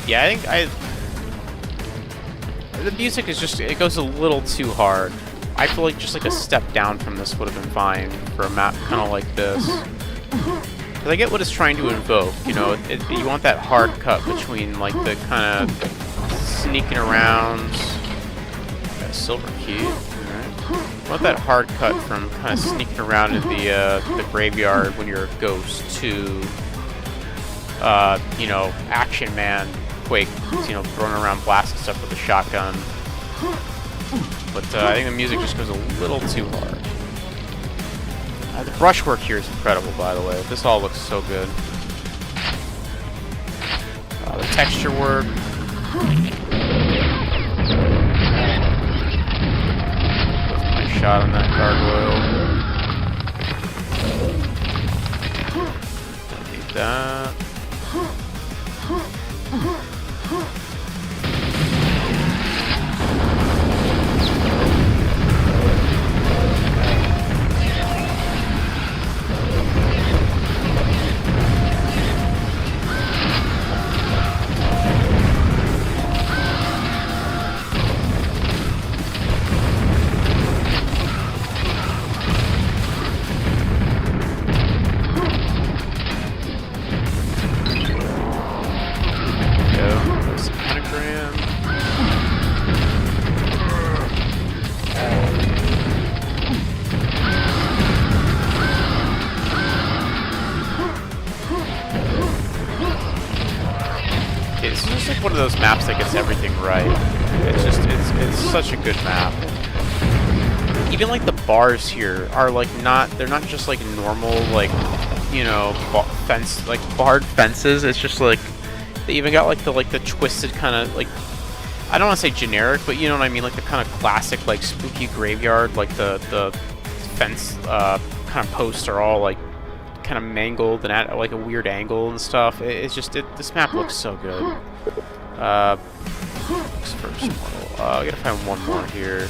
Yeah, I think the music is just, it goes a little too hard. I feel like just like a step down from this would have been fine for a map kind of like this. Because I get what it's trying to invoke, you know, you want that hard cut between like the kind of sneaking around. Got a silver key, alright. You want that hard cut from kind of sneaking around in the graveyard when you're a ghost to, you know, Action Man Quake, you know, throwing around blasting stuff with a shotgun. But I think the music just goes a little too hard. The brushwork here is incredible, by the way. This all looks so good. The texture work. Nice shot on that gargoyle. Don't need that. One of those maps that gets everything right. It's such a good map. Even like the bars here are like they're not just like normal, like, you know, fence, like barred fences. It's just like they even got like the twisted kind of, like, I don't want to say generic, but you know what I mean, like the kind of classic like spooky graveyard, like the fence kind of posts are all like kind of mangled and at like a weird angle and stuff. This map looks so good. First model. I gotta find one more here.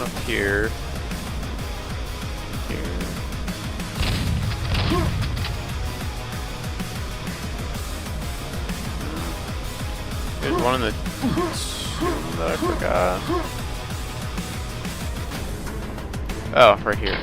Up here. There's one in the tomb that I forgot. Oh, right here.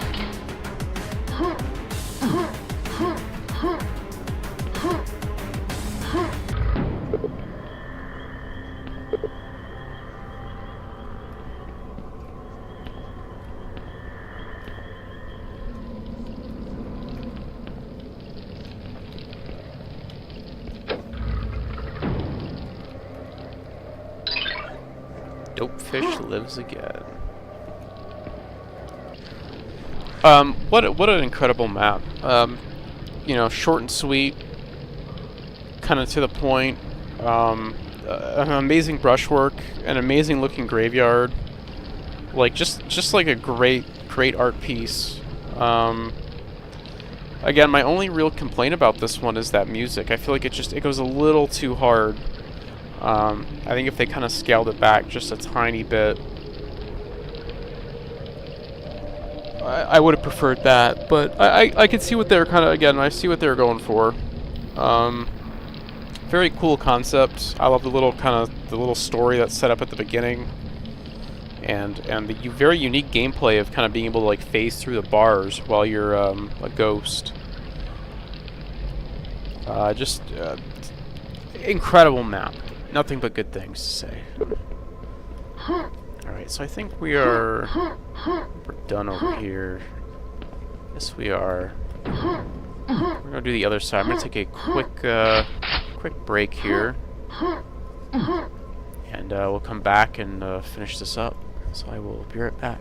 Dopefish lives again. What an incredible map. You know, short and sweet, kind of to the point. An amazing brushwork, an amazing looking graveyard. Like just like a great art piece. Again, my only real complaint about this one is that music. I feel like it goes a little too hard. I think if they kind of scaled it back just a tiny bit, I would have preferred that. But I could see what they're kind of, again, I see what they're going for. Very cool concept. I love the little story that's set up at the beginning, and the very unique gameplay of kind of being able to like phase through the bars while you're a ghost. Just incredible map. Nothing but good things to say. All right, so I think we're done over here. Yes, we are. We're gonna do the other side. I'm gonna take a quick break here, and we'll come back and finish this up. So I will be right back.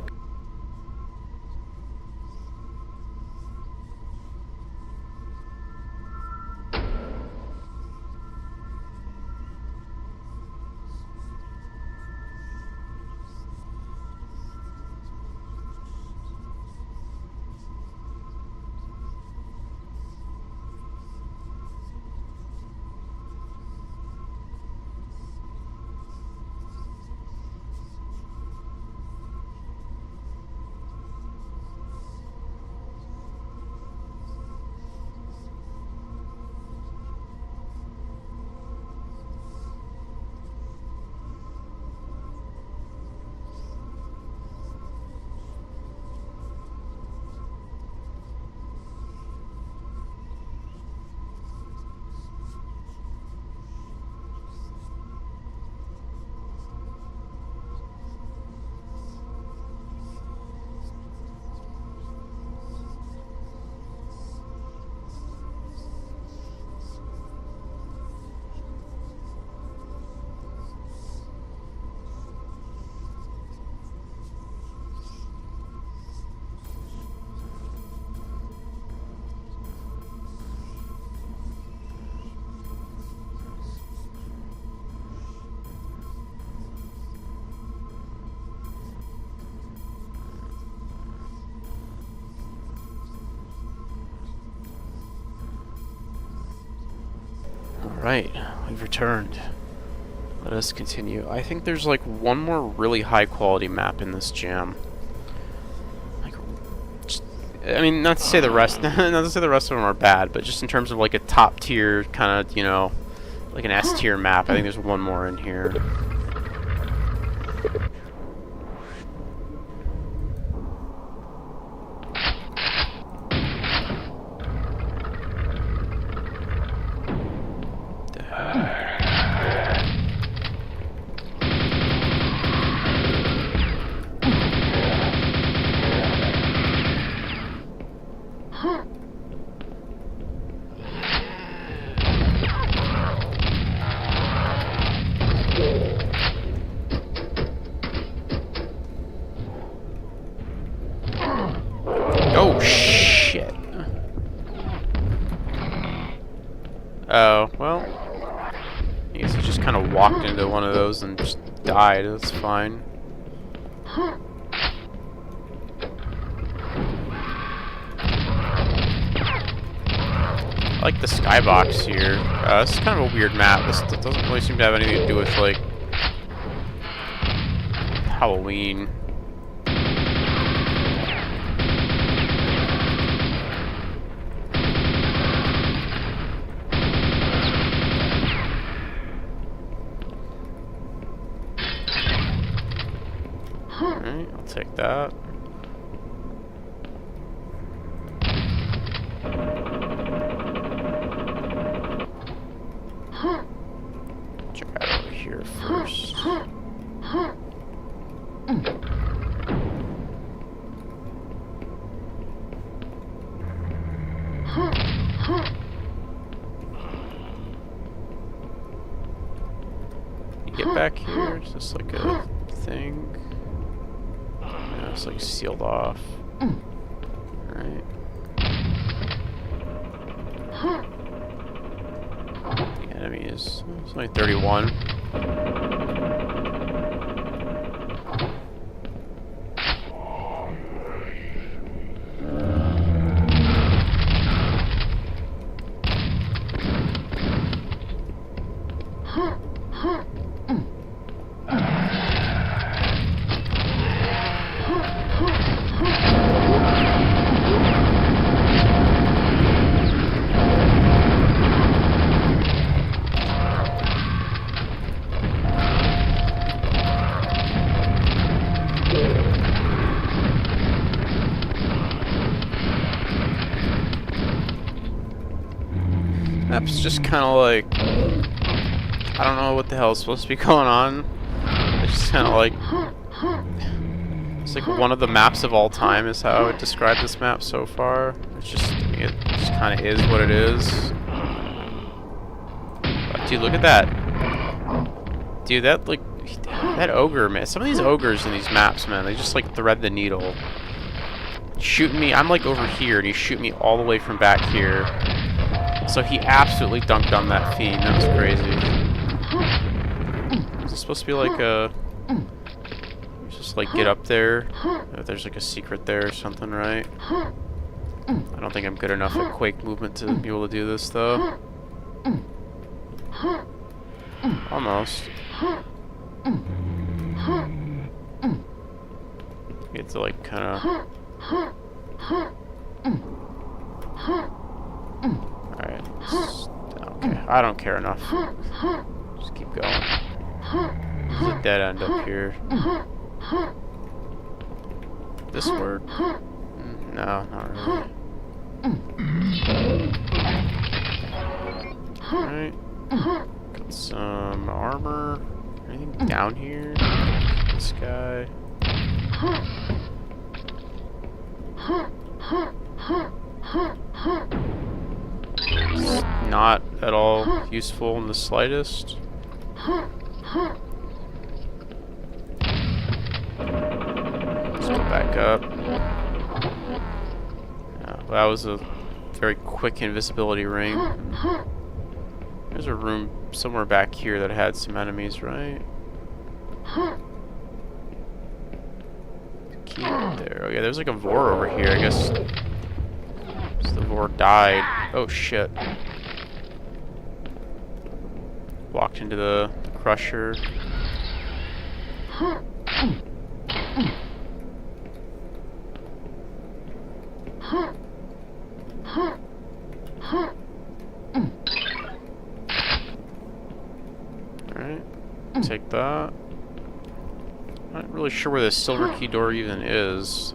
Alright, we've returned. Let us continue. I think there's like one more really high quality map in this jam. Like, I mean, not to say the rest, not to say the rest of them are bad, but just in terms of like a top tier kind of, you know, like an S tier map, I think there's one more in here. Oh, shit. Oh, well. I guess he just kind of walked into one of those and just died. That's fine. I like the skybox here. This is kind of a weird map. This doesn't really seem to have anything to do with, like, Halloween. Alright, I'll take that. Check out over here first. You get back here, it's just like a thing. Yeah, it's like sealed off. Alright. The enemy is it's only 31. Map's just kind of like, I don't know what the hell is supposed to be going on. It's just kind of like, it's like one of the maps of all time is how I would describe this map so far. It's just, it just kind of is what it is. But dude, look at that. Dude, that like, that ogre, man. Some of these ogres in these maps, man, they just like thread the needle. Shooting me, I'm like over here, and he's shooting me all the way from back here. So he absolutely dunked on that fiend. That was crazy. Is it supposed to be like a... Just like get up there? If there's like a secret there or something, right? I don't think I'm good enough at Quake movement to be able to do this, though. Almost. You have to like kind of... Alright. Okay, I don't care enough. Just keep going. There's a dead end up here. This word? No, not really. Alright. Got some armor. Anything down here? This guy. It's not at all useful in the slightest. Let's go back up. Yeah, that was a very quick invisibility ring. There's a room somewhere back here that had some enemies, right? Key there. Oh yeah, there's like a Vor over here, I guess. The Vor died. Oh shit. Walked into the crusher. Alright. Take that. Not really sure where this silver key door even is.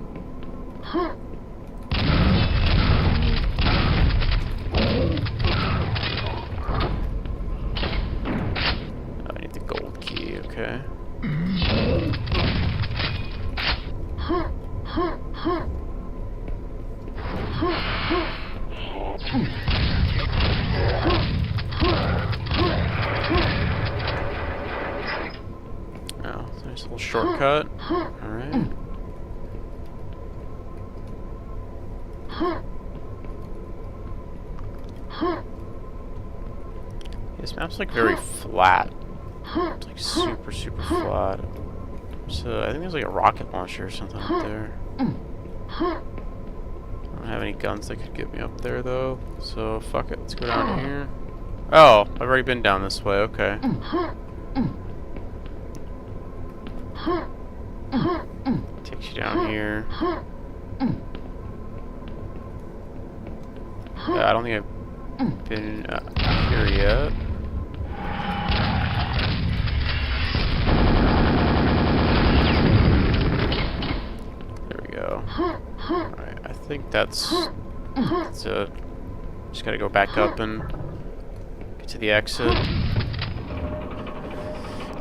Okay. Oh, nice little shortcut. Alright. This map's like very flat. It's like super, super flat. So I think there's like a rocket launcher or something up there. I don't have any guns that could get me up there though. So fuck it, let's go down here. Oh, I've already been down this way, okay. Takes you down here. I don't think I've been here yet. Alright, I think that's just gotta go back up and get to the exit.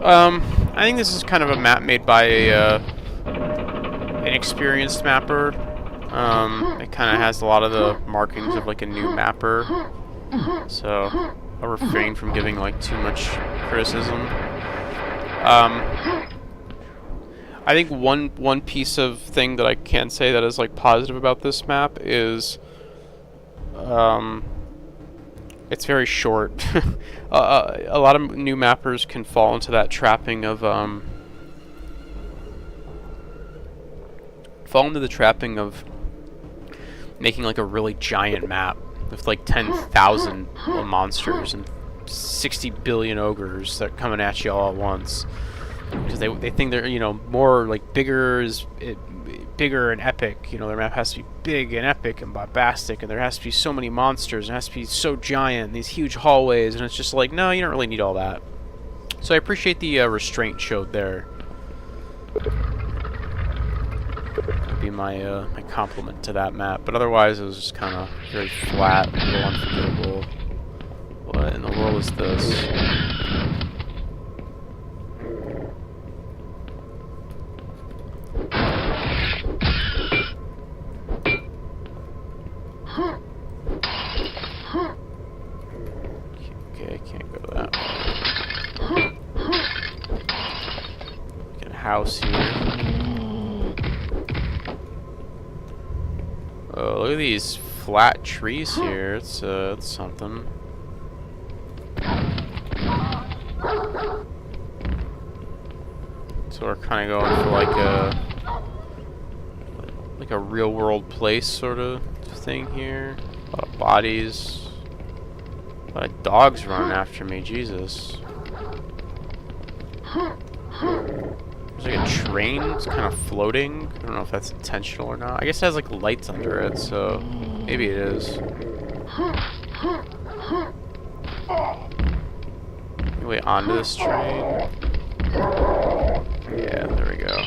I think this is kind of a map made by an experienced mapper. It kind of has a lot of the markings of like a new mapper, so I'll refrain from giving like too much criticism. I think one piece of thing that I can say that is like positive about this map is it's very short. A lot of new mappers can fall into that trapping of making like a really giant map with like 10,000 monsters and 60 billion ogres that are coming at you all at once. Because they think they're, you know, more like bigger and epic. You know, their map has to be big and epic and bombastic, and there has to be so many monsters, and it has to be so giant, these huge hallways, and it's just like, no, you don't really need all that. So I appreciate the restraint showed there. That'd be my my compliment to that map. But otherwise, it was just kind of very flat, a little unforgettable. What in the world is this? Okay, I can't go that way. Get a house here. Oh, look at these flat trees here. It's something. So we're kind of going for like a real world place sort of thing here. A lot of bodies. A lot of dogs running after me. Jesus. There's like a train. It's kind of floating. I don't know if that's intentional or not. I guess it has like lights under it, so maybe it is. Wait, onto this train. Yeah, there we go.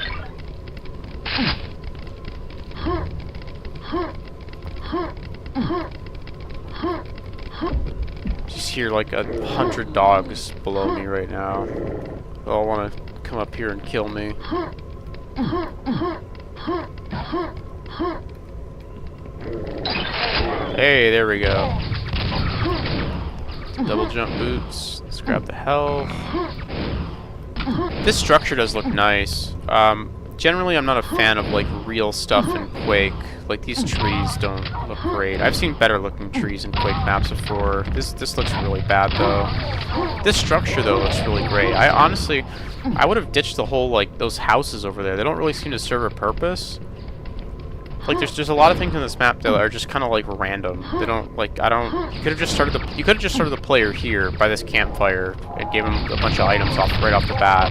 Just hear like 100 dogs below me right now. They all want to come up here and kill me. Hey, there we go. Double jump boots. Let's grab the health. This structure does look nice. Generally, I'm not a fan of like real stuff in Quake. Like these trees don't look great. I've seen better looking trees in Quake maps before. This looks really bad though. This structure though looks really great. I would have ditched the whole like those houses over there. They don't really seem to serve a purpose. Like there's a lot of things in this map that are just kind of like random. They don't like you could have just started the player here by this campfire and gave him a bunch of items right off the bat.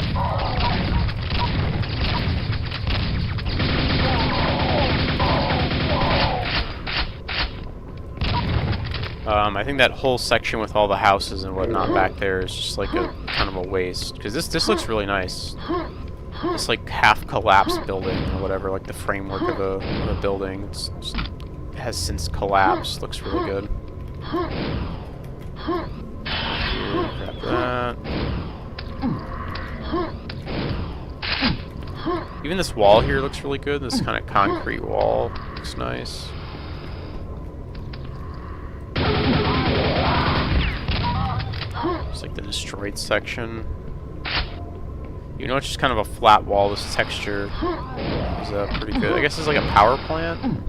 I think that whole section with all the houses and whatnot back there is just like a kind of a waste because this looks really nice. This like half collapsed building or whatever, like the framework of a building it has since collapsed. Looks really good. Here, grab that. Even this wall here looks really good. This kind of concrete wall looks nice. It's like the destroyed section. You know, it's just kind of a flat wall. This texture is pretty good. I guess it's like a power plant.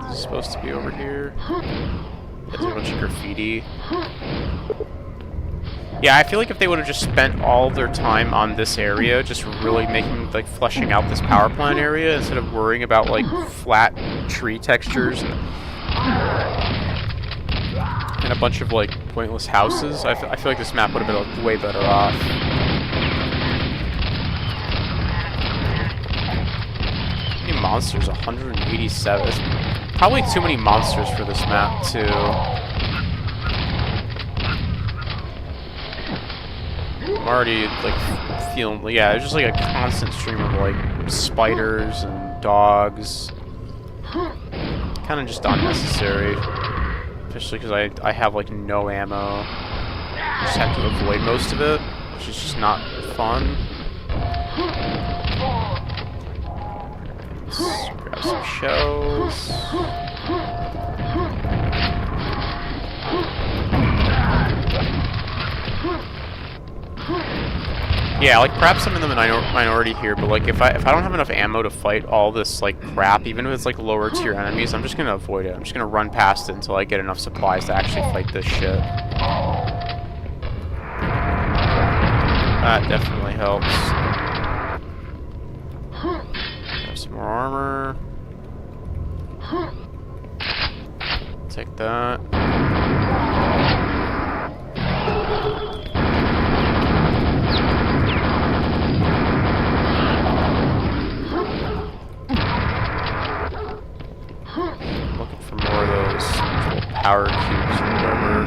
It's supposed to be over here. There's a bunch of graffiti. Yeah, I feel like if they would have just spent all their time on this area, just really making, like, fleshing out this power plant area instead of worrying about, like, flat tree textures and a bunch of, like, pointless houses, I feel like this map would have been like, way better off. How many monsters? 187. There's probably too many monsters for this map, too. I'm already, like, feeling... Yeah, there's just, like, a constant stream of, like, spiders and dogs. Kind of just unnecessary. Especially because I have, like, no ammo. Just have to avoid most of it, which is just not fun. Let's grab some shells. Yeah, like, perhaps I'm in the minority here, but, like, if I don't have enough ammo to fight all this, like, crap, even if it's, like, lower tier enemies, I'm just gonna avoid it. I'm just gonna run past it until I get enough supplies to actually fight this shit. That definitely helps. Have some more armor. Take that. Looking for more of those little power cubes or whatever.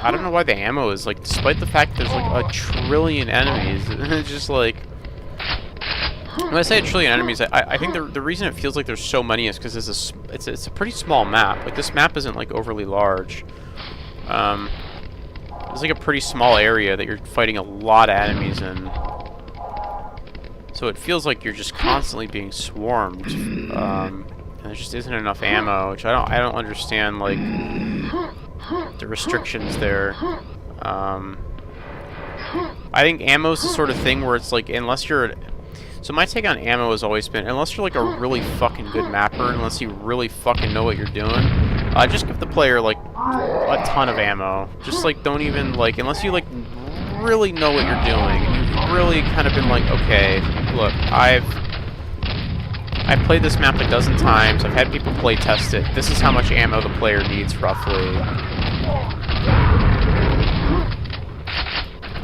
I don't know why the ammo is, like, despite the fact there's, like, a trillion enemies, it's just, like, When I say a trillion enemies, I think the reason it feels like there's so many is because it's a pretty small map. Like, this map isn't, like, overly large. It's like a pretty small area that you're fighting a lot of enemies in. So it feels like you're just constantly being swarmed. And there just isn't enough ammo, which I don't understand, like, the restrictions there. I think ammo's the sort of thing where it's like, unless you're... So my take on ammo has always been, unless you're like a really fucking good mapper, unless you really fucking know what you're doing, just give the player like a ton of ammo. Just like don't even like, unless you like really know what you're doing, and you've really kind of been like, okay, look, I've played this map a dozen times, I've had people play test it, this is how much ammo the player needs roughly.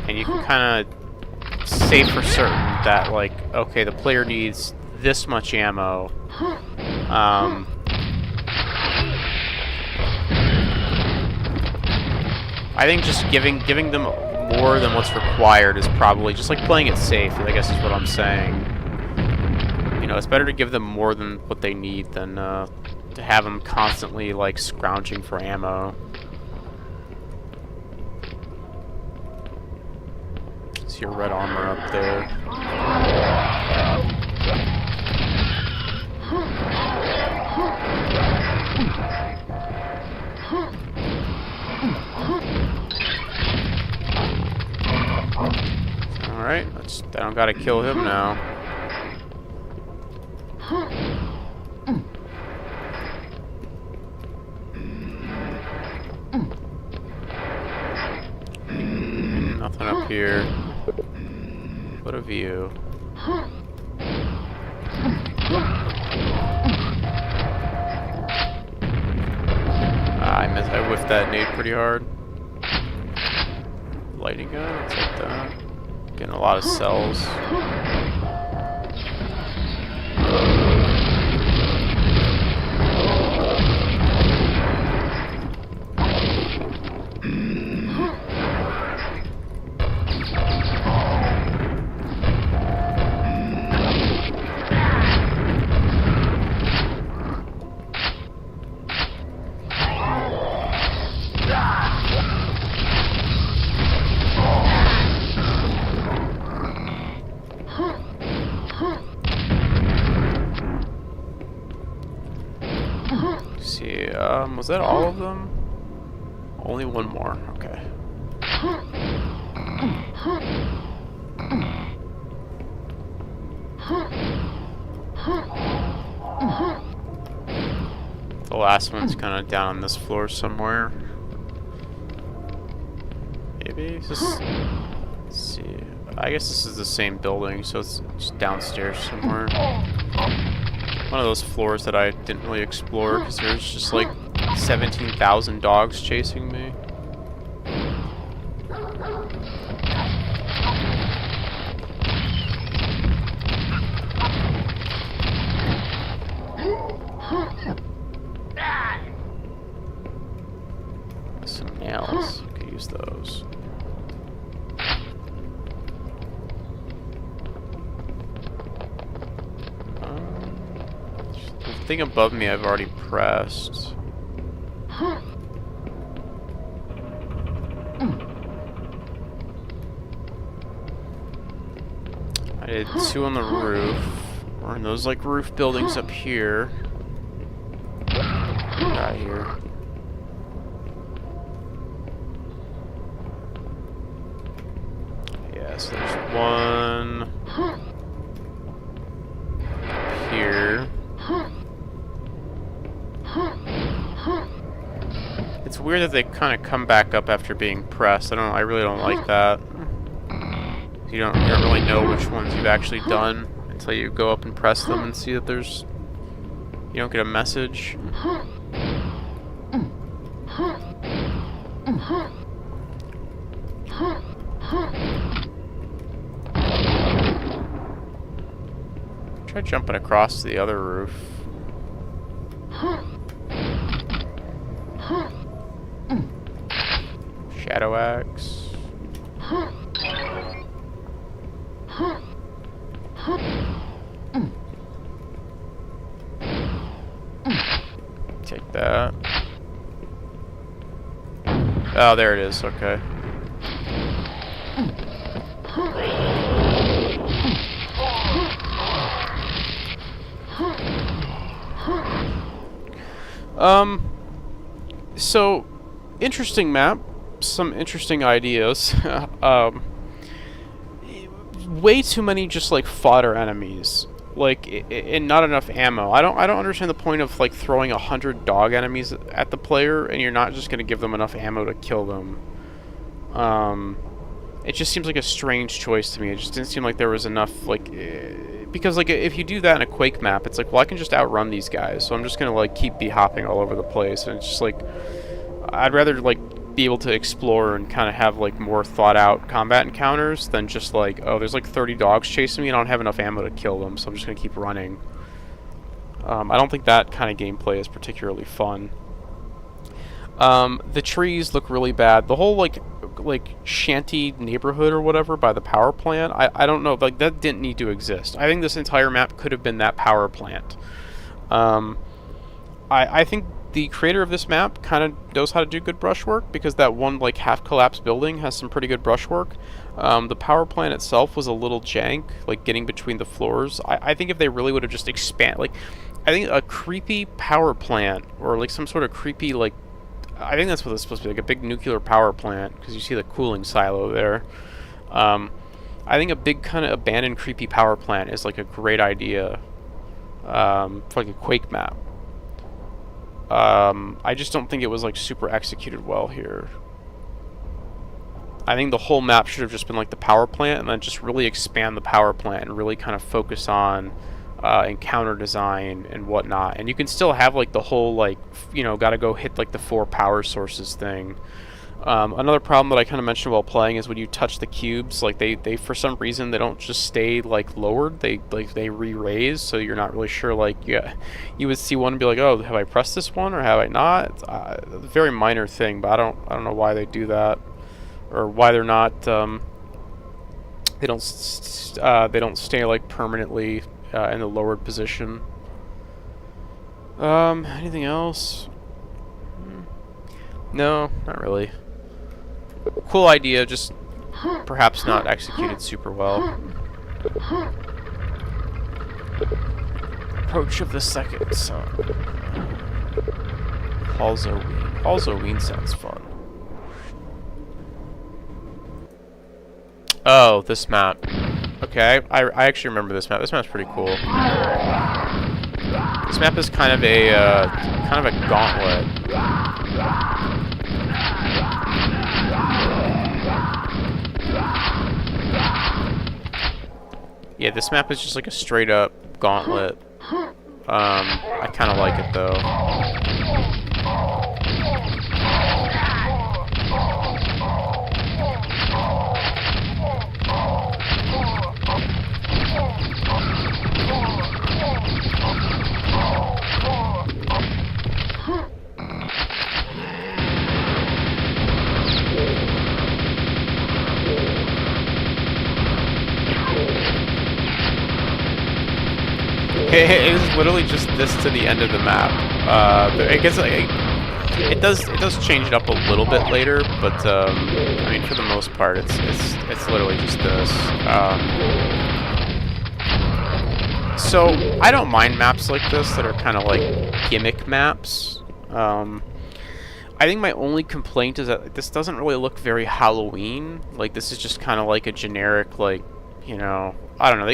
And you can kind of say for certain that, like, okay, the player needs this much ammo. I think just giving them more than what's required is probably just like playing it safe, I guess is what I'm saying. You know, it's better to give them more than what they need than to have them constantly, like, scrounging for ammo. See your red armor up there. Alright, I don't gotta kill him now. Nothing up here. What a view. I whiffed that nade pretty hard. Lighting gun, I'll take that. Getting a lot of cells. See, was that all of them? Only one more, okay. The last one's kind of down on this floor somewhere. Maybe? Let's see. I guess this is the same building, so it's just downstairs somewhere. One of those floors that I didn't really explore because there's just like 17,000 dogs chasing me. Some nails, could use those. The thing above me I've already pressed. I did 2 on the roof. We're in those like roof buildings up here. Got here. Yeah, so there's one here. It's weird that they kind of come back up after being pressed. I really don't like that. You don't really know which ones you've actually done until you go up and press them and see that there's... You don't get a message. Try jumping across to the other roof. Shadow axe. that. Oh, there it is. Okay. So, interesting map. Some interesting ideas. Way too many just, like, fodder enemies. Like, and not enough ammo. I don't understand the point of, like, throwing 100 dog enemies at the player, and you're not just gonna give them enough ammo to kill them. It just seems like a strange choice to me. It just didn't seem like there was enough, like... because, like, if you do that in a Quake map, it's like, well, I can just outrun these guys, so I'm just gonna, like, keep hopping all over the place, and it's just, like... I'd rather, like, be able to explore and kind of have, like, more thought-out combat encounters than just, like, oh, there's, like, 30 dogs chasing me and I don't have enough ammo to kill them, so I'm just gonna keep running. I don't think that kind of gameplay is particularly fun. The trees look really bad. The whole, like shanty neighborhood or whatever by the power plant, I don't know, like, that didn't need to exist. I think this entire map could have been that power plant. I think the creator of this map kind of knows how to do good brushwork, because that one, like, half-collapsed building has some pretty good brushwork. The power plant itself was a little jank, like, getting between the floors. I think if they really would have just expanded, like, I think a creepy power plant, or, like, some sort of creepy, like, I think that's what it's supposed to be, like a big nuclear power plant, because you see the cooling silo there. I think a big kind of abandoned creepy power plant is, like, a great idea for, like, a Quake map. I just don't think it was, like, super executed well here. I think the whole map should have just been, like, the power plant, and then just really expand the power plant and really kind of focus on encounter design and whatnot. And you can still have, like, the whole, like, you know, gotta go hit, like, the 4 power sources thing. Another problem that I kind of mentioned while playing is when you touch the cubes, like, they for some reason, they don't just stay, like, lowered, they re-raise, so you're not really sure, like, yeah, you would see one and be like, oh, have I pressed this one or have I not? It's a very minor thing, but I don't know why they do that, or why they're not, they don't stay, like, permanently in the lowered position. Anything else? No, not really. Cool idea, just perhaps not executed super well. Approach of the second sun. Halzoween. Halzoween sounds fun. Oh, this map. Okay, I actually remember this map. This map's pretty cool. This map is kind of a gauntlet. Yeah, this map is just like a straight up gauntlet. I kind of like it though. It is literally just this to the end of the map. I guess it does change it up a little bit later, but I mean, for the most part, it's literally just this. So I don't mind maps like this that are kind of like gimmick maps. I think my only complaint is that this doesn't really look very Halloween. Like, this is just kind of like a generic, like, you know, I don't know.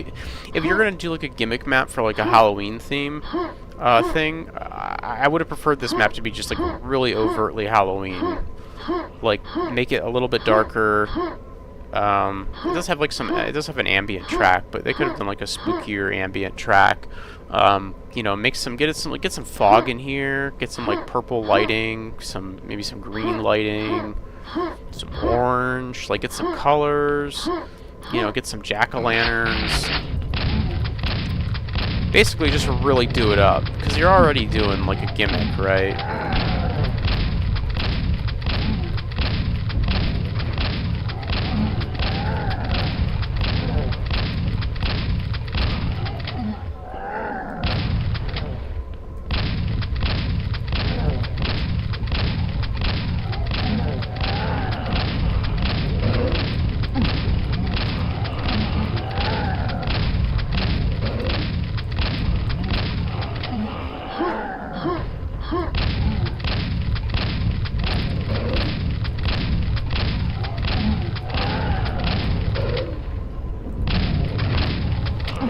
If you're gonna do like a gimmick map for like a Halloween theme thing, I would have preferred this map to be just like really overtly Halloween. Like, make it a little bit darker. It does have like it does have an ambient track, but they could have done like a spookier ambient track. You know, get some fog in here, get some like purple lighting, maybe some green lighting, some orange, like get some colors. You know, get some jack-o'-lanterns. Basically, just really do it up, because you're already doing, like, a gimmick, right?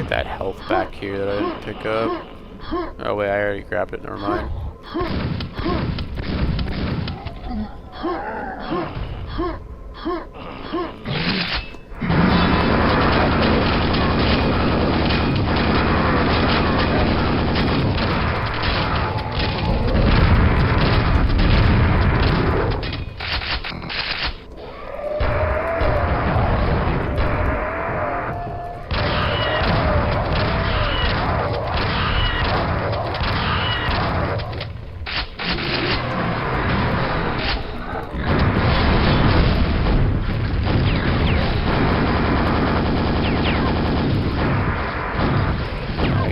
Get that health back here that I didn't pick up. Oh wait, I already grabbed it, never mind.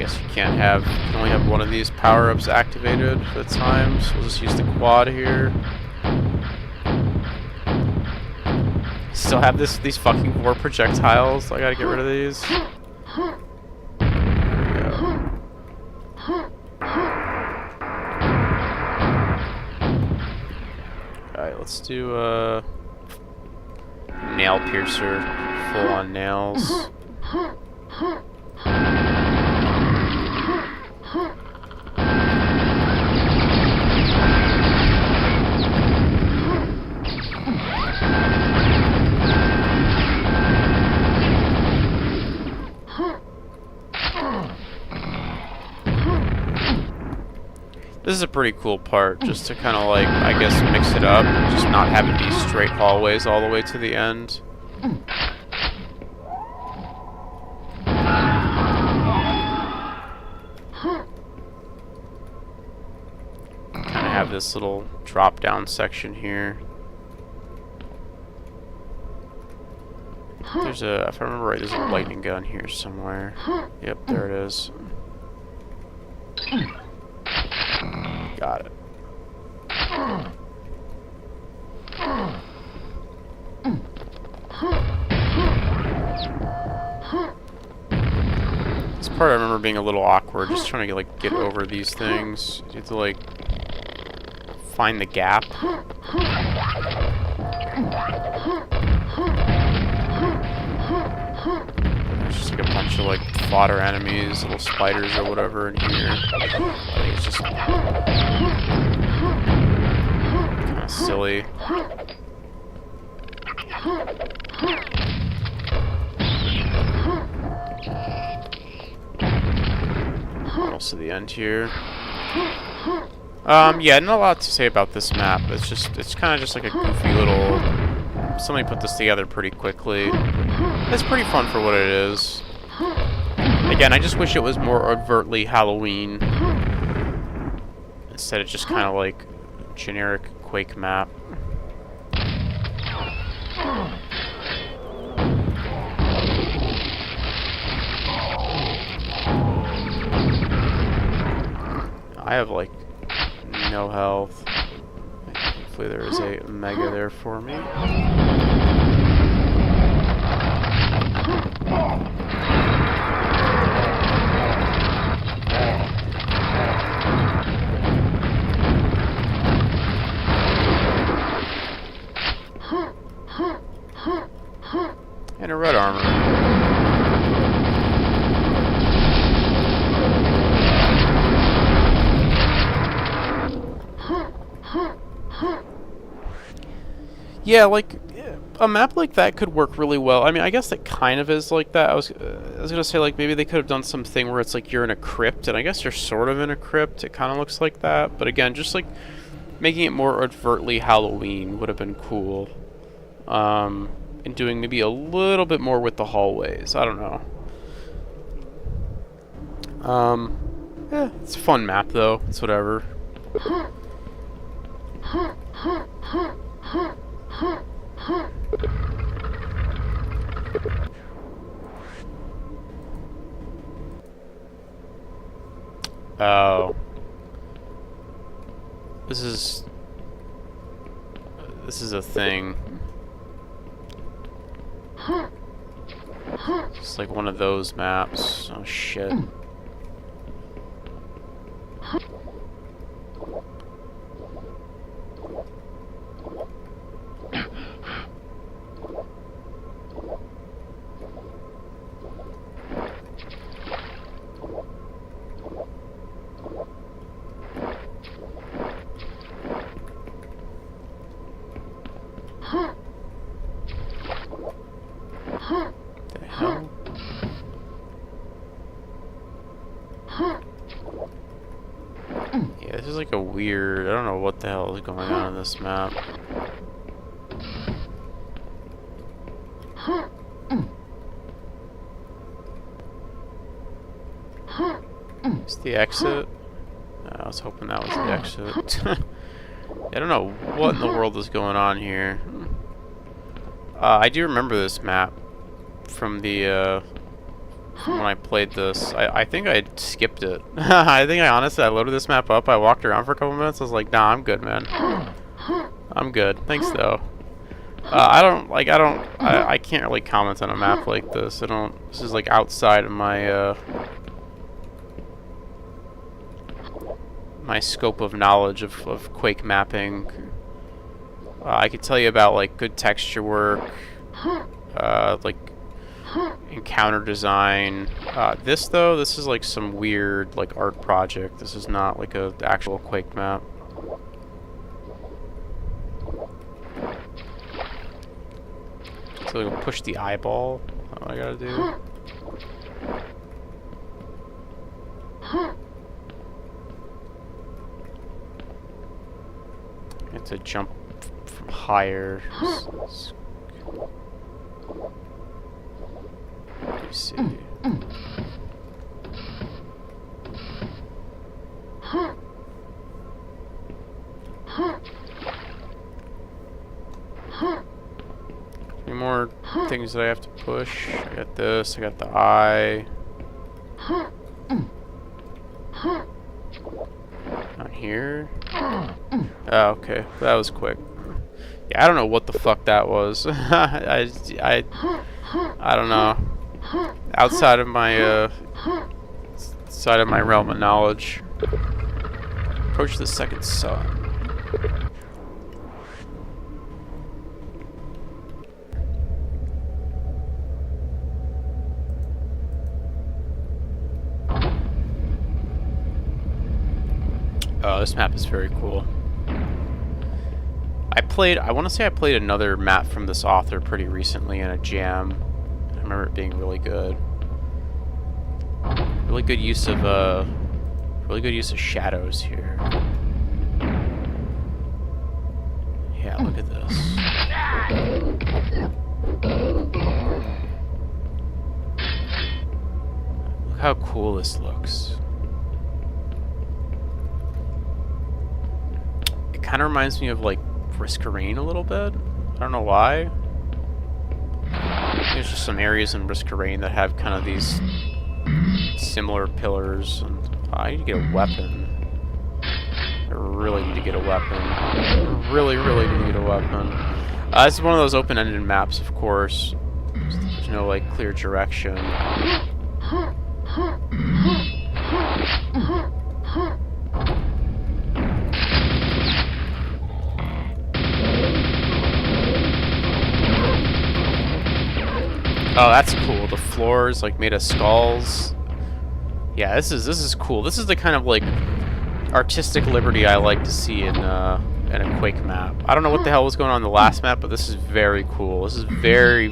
You can only have one of these power-ups activated at a time, so we'll just use the quad here. Still have these fucking 4 projectiles. I gotta get rid of these. There we go. Alright, let's do nail piercer, full on nails. This is a pretty cool part, just to kind of like, I guess, mix it up, just not have it be straight hallways all the way to the end. Kind of have this little drop-down section here. There's a, if I remember right, there's a lightning gun here somewhere. Yep, there it is. Got it. This part I remember being a little awkward, just trying to get over these things. You have to like find the gap. There's just like a bunch of like fodder enemies, little spiders or whatever in here. I think it's just kind of silly. Almost to the end here. Yeah, not a lot to say about this map. It's kind of just like a goofy little. Somebody put this together pretty quickly. It's pretty fun for what it is. Again, I just wish it was more overtly Halloween instead of just kind of like generic Quake map. I have like no health. Hopefully there is a mega there for me. And a red armor. Yeah, like a map like that could work really well. I mean, I guess it kind of is like that. I was gonna say like maybe they could have done something where it's like you're in a crypt, and I guess you're sort of in a crypt. It kind of looks like that, but again, just like making it more overtly Halloween would have been cool. And doing maybe a little bit more with the hallways. I don't know. Yeah, it's a fun map though. It's whatever. Oh. This is a thing. It's like one of those maps. Oh shit. Yeah, this is like a weird... I don't know what the hell is going on in this map. Is the exit? I was hoping that was the exit. I don't know what in the world is going on here. I do remember this map from the from when I played this. I think I skipped it. I think I loaded this map up. I walked around for a couple minutes. I was like, nah, I'm good, man. I'm good. Thanks though. I can't really comment on a map like this. This is like outside of my my scope of knowledge of Quake mapping. I could tell you about like good texture work, like encounter design. This is like some weird like art project. This is not like a actual Quake map. So we'll push the eyeball. What I gotta do? I have to jump from higher. Let me see. Any more things that I have to push? I got this, I got the eye. On here? Oh, okay. That was quick. Yeah, I don't know what the fuck that was. I don't know. Outside of my realm of knowledge. Approach the second sun. Oh, this map is very cool. I want to say I played another map from this author pretty recently in a jam. I remember it being really good. Really good use of shadows here. Yeah, look at this. Look how cool this looks. It kind of reminds me of like Riscarine a little bit. I don't know why. There's just some areas in Riscarine that have kind of these similar pillars. And I need to get a weapon. I really need to get a weapon. I really need to get a weapon. This is one of those open-ended maps, of course. There's no like clear direction. Oh, that's cool. The floor is like made of skulls. Yeah, this is cool. This is the kind of like artistic liberty I like to see in a Quake map. I don't know what the hell was going on in the last map, but this is very cool. This is very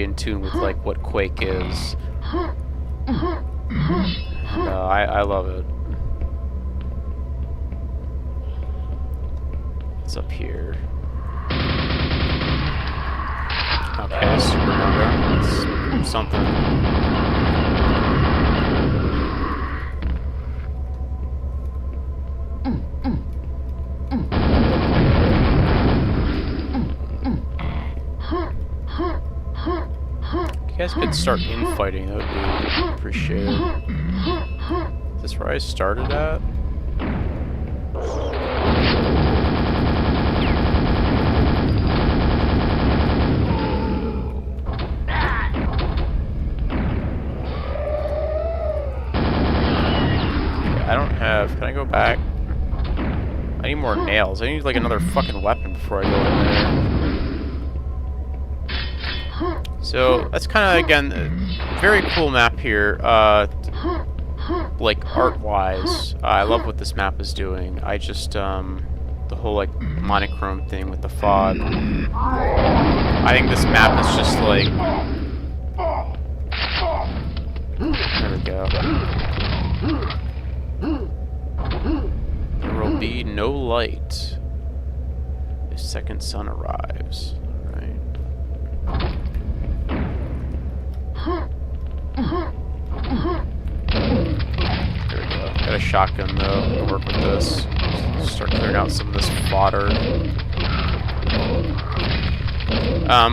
in tune with like what Quake is. And, I love it. It's up here. Okay, supernova. That's something. You guys could start infighting, that would be appreciated. Is this where I started at? I don't have... Can I go back? I need more nails. I need like another fucking weapon before I go in there. So, that's kind of, again, a very cool map here. Like, art-wise. I love what this map is doing. I just, the whole, like, monochrome thing with the fog. I think this map is just, like... There we go. light. The second sun arrives. Alright. There we go. Got a shotgun though to work with this. Start clearing out some of this fodder.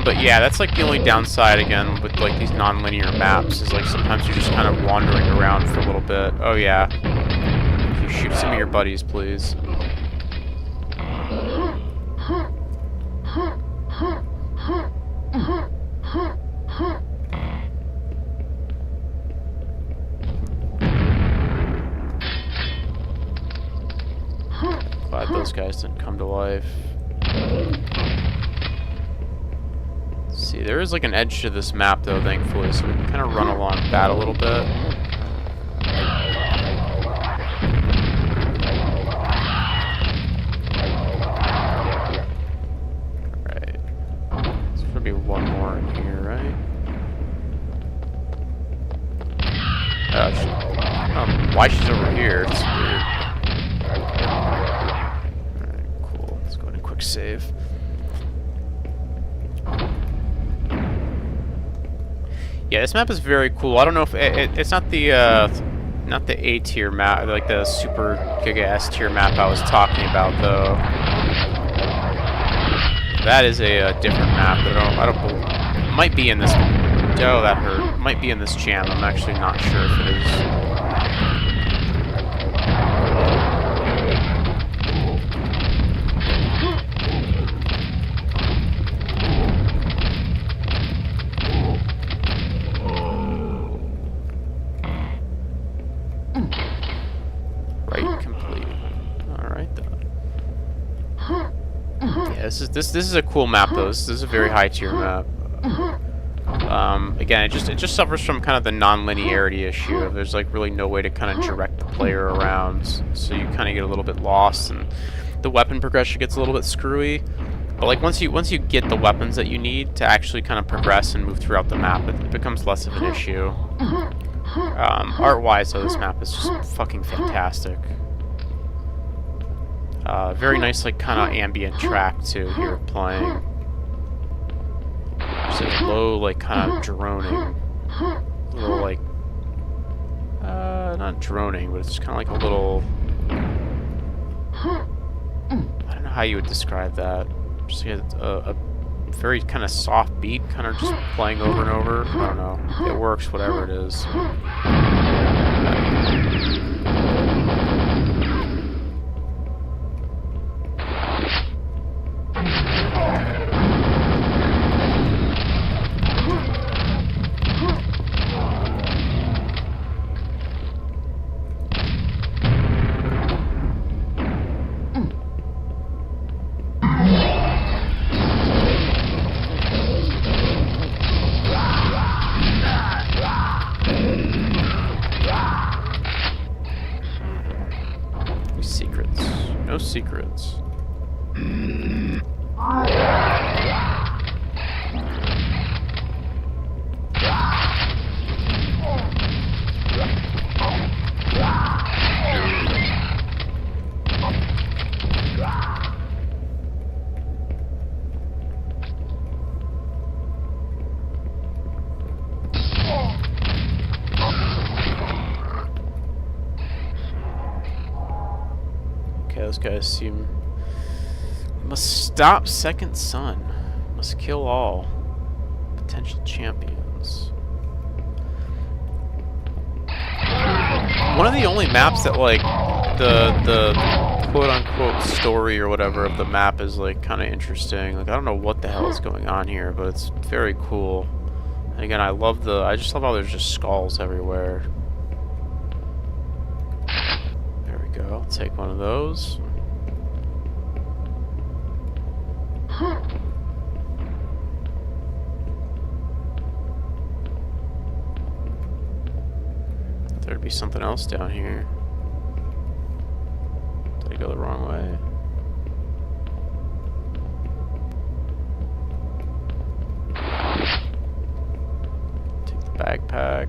But yeah, that's like the only downside again with like these non-linear maps is like sometimes you're just kind of wandering around for a little bit. Oh yeah. Can you shoot some of your buddies, please? Glad those guys didn't come to life. See, there is like an edge to this map though, thankfully, so we can kind of run along that a little bit. Alright. There's gonna be one more in here, right? Oh, I don't know why she's over here. It's weird. Alright, cool. Let's go ahead and quick save. Yeah, this map is very cool. I don't know if it's not the A tier map, like the super giga S tier map I was talking about though. That is a different map. I don't believe, it might be in this. Oh, that hurt. It might be in this channel. I'm actually not sure if it is. This is a cool map though. This is a very high tier map. Again, it just suffers from kind of the non-linearity issue. Of there's like really no way to kind of direct the player around, so you kind of get a little bit lost, and the weapon progression gets a little bit screwy. But like once you get the weapons that you need to actually kind of progress and move throughout the map, it becomes less of an issue. Art-wise though, this map is just fucking fantastic. Very nice, like, kind of ambient track, too, here playing. Just like low, like, kind of droning. A little, like, not droning, but it's just kind of like a little... I don't know how you would describe that. Just like a very kind of soft beat, kind of just playing over and over. I don't know. It works, whatever it is. No secrets. Those guys seem... Must stop second sun. Must kill all potential champions. One of the only maps that, like, the quote-unquote story or whatever of the map is, like, kind of interesting. Like, I don't know what the hell is going on here, but it's very cool. And again, I just love how there's just skulls everywhere. I'll take one of those. There'd be something else down here. Did I go the wrong way? Take the backpack.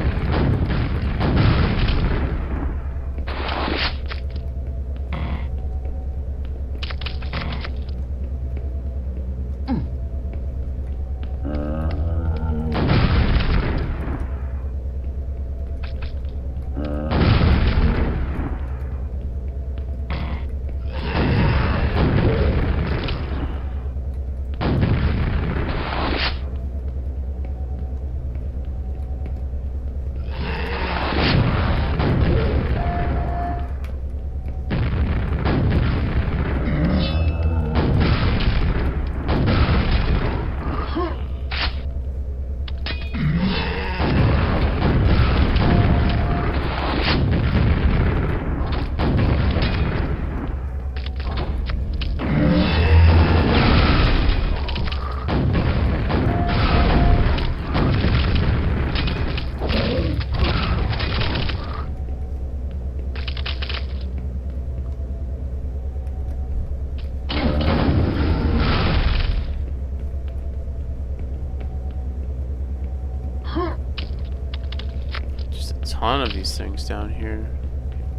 ton of these things down here.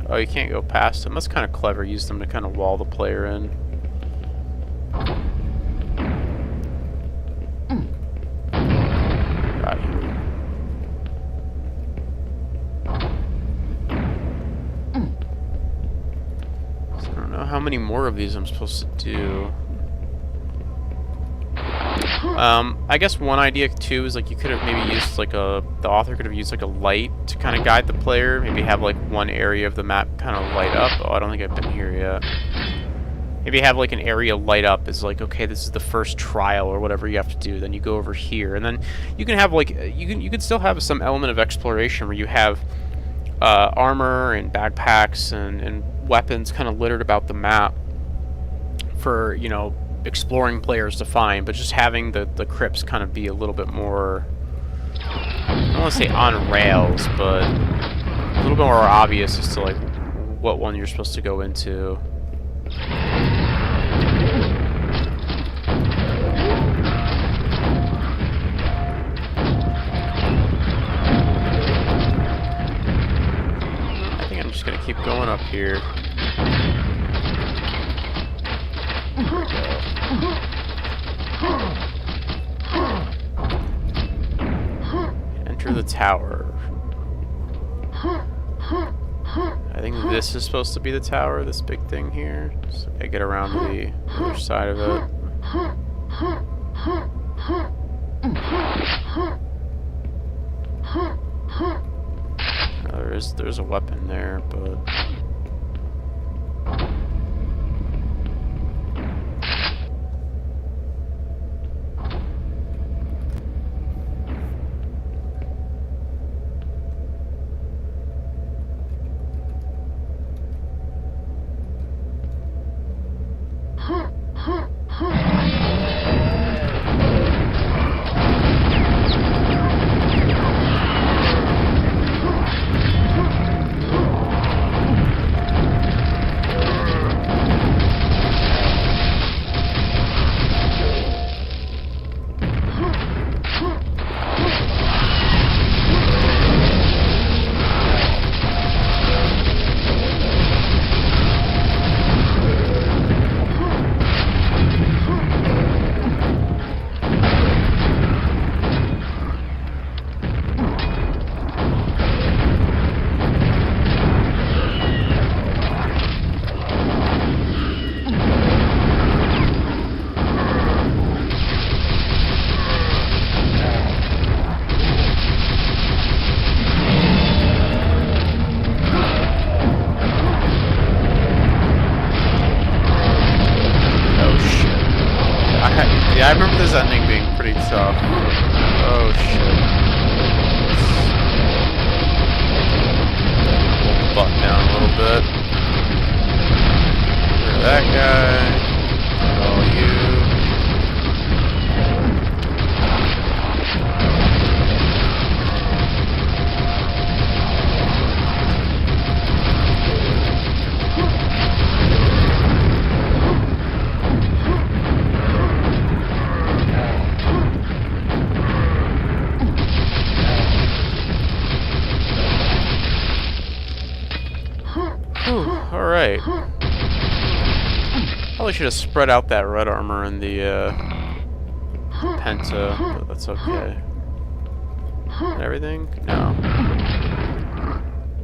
Oh, you can't go past them. That's kind of clever. Use them to kind of wall the player in. Got you. So I don't know how many more of these I'm supposed to do. I guess one idea too is like you could have maybe used like the author could have used like a light to kind of guide the player. Maybe have like one area of the map kind of light up. Oh, I don't think I've been here yet. Maybe have like an area light up as like, okay, this is the first trial or whatever you have to do. Then you go over here, and then you can have like you can still have some element of exploration where you have armor and backpacks and weapons kind of littered about the map for, you know, exploring players to find, but just having the crypts kind of be a little bit more, I don't want to say on rails, but a little bit more obvious as to like what one you're supposed to go into. I think I'm just gonna keep going up here. Enter the tower. I think this is supposed to be the tower, this big thing here. So I get around to the other side of it. There's a weapon there, but yeah, I remember this ending being pretty tough. Oh shit. Hold the button down a little bit. Clear that guy. All you. Alright. Probably should have spread out that red armor in the Penta, but that's okay. And everything? No.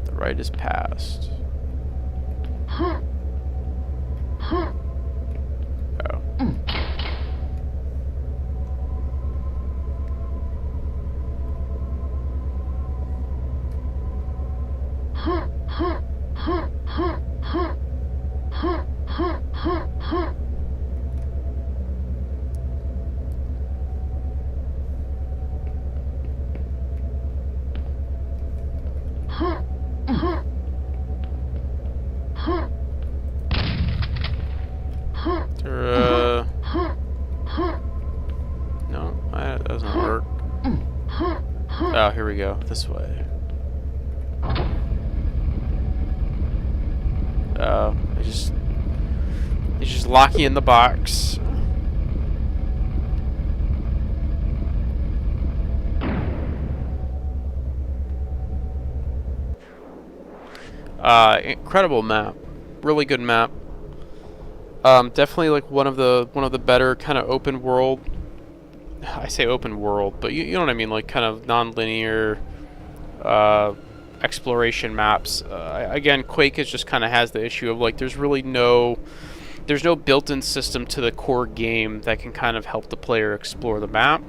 The right is passed. Oh. No, that doesn't work. Oh, here we go. This way. Oh, they just lock you in the box. Incredible map. Really good map. Definitely like one of the better kind of open world. I say open world, but you know what I mean, like kind of non-linear exploration maps. Again, Quake is just kind of has the issue of like there's no built-in system to the core game that can kind of help the player explore the map.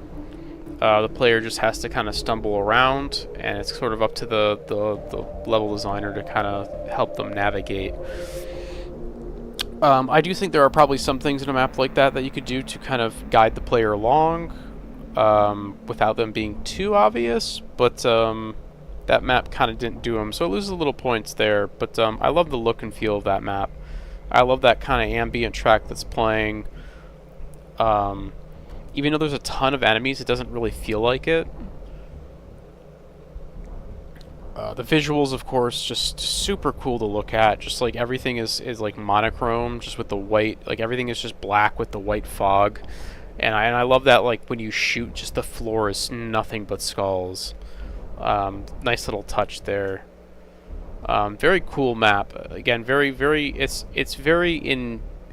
The player just has to kind of stumble around, and it's sort of up to the level designer to kind of help them navigate. I do think there are probably some things in a map like that that you could do to kind of guide the player along without them being too obvious, but that map kind of didn't do them, so it loses a little points there. But I love the look and feel of that map. I love that kind of ambient track that's playing. Even though there's a ton of enemies, it doesn't really feel like it. The visuals, of course, just super cool to look at. Just like everything is like monochrome, just with the white, like everything is just black with the white fog. And I love that, like when you shoot, just the floor is nothing but skulls. Nice little touch there. Very cool map. Again, it's very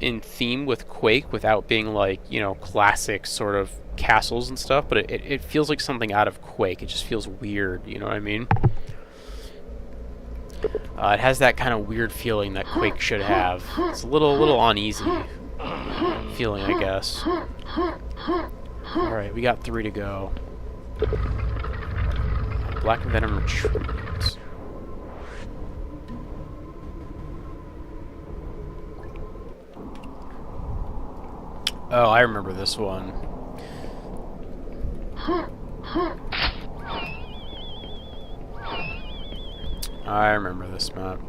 in theme with Quake without being like, you know, classic sort of castles and stuff, but it feels like something out of Quake. It just feels weird, you know what I mean? It has that kind of weird feeling that Quake should have. It's a little uneasy feeling, I guess. Alright, we got 3 to go. Black Venom Retreat. Oh, I remember this one. I remember this map.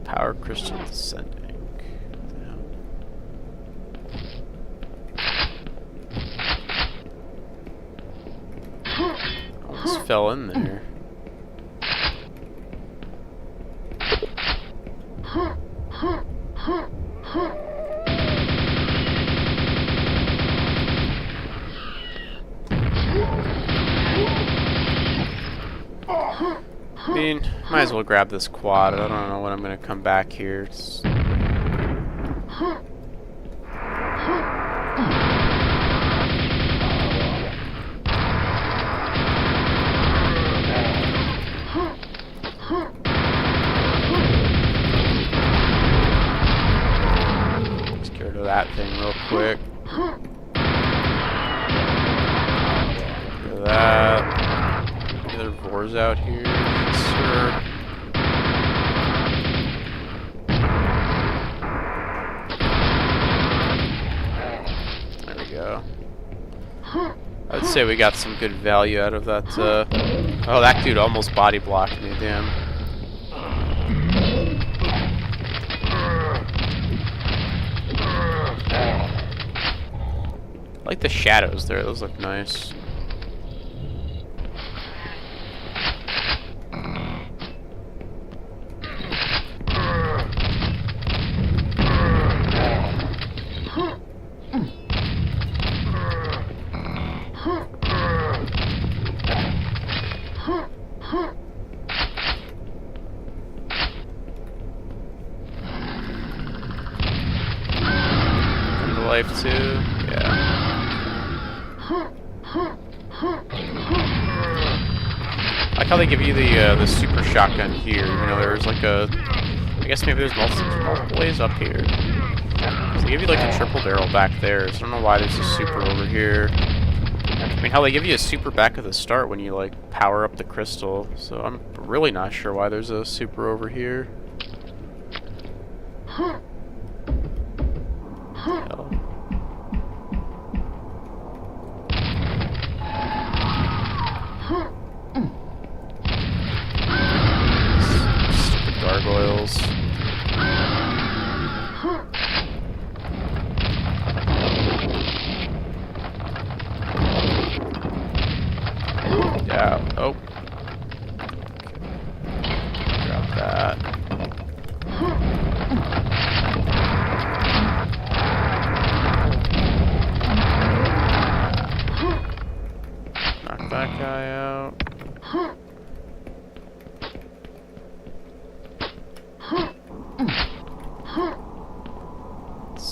Power crystal descending. Almost fell in there. I mean, might as well grab this quad. I don't know when I'm gonna come back here. It's... Let's get rid of that thing real quick. Get rid of that. Any other Vors out here? Yes, sir. There we go. I'd say we got some good value out of that. Oh, that dude almost body blocked me, damn. I like the shadows there, those look nice. Life too, yeah. I like how they give you the super shotgun here. You know, there's like a, I guess maybe there's multiple ways up here. So they give you like a triple barrel back there. So I don't know why there's a super over here. I mean, how they give you a super back at the start when you like power up the crystal. So I'm really not sure why there's a super over here. Hell. Stupid gargoyles.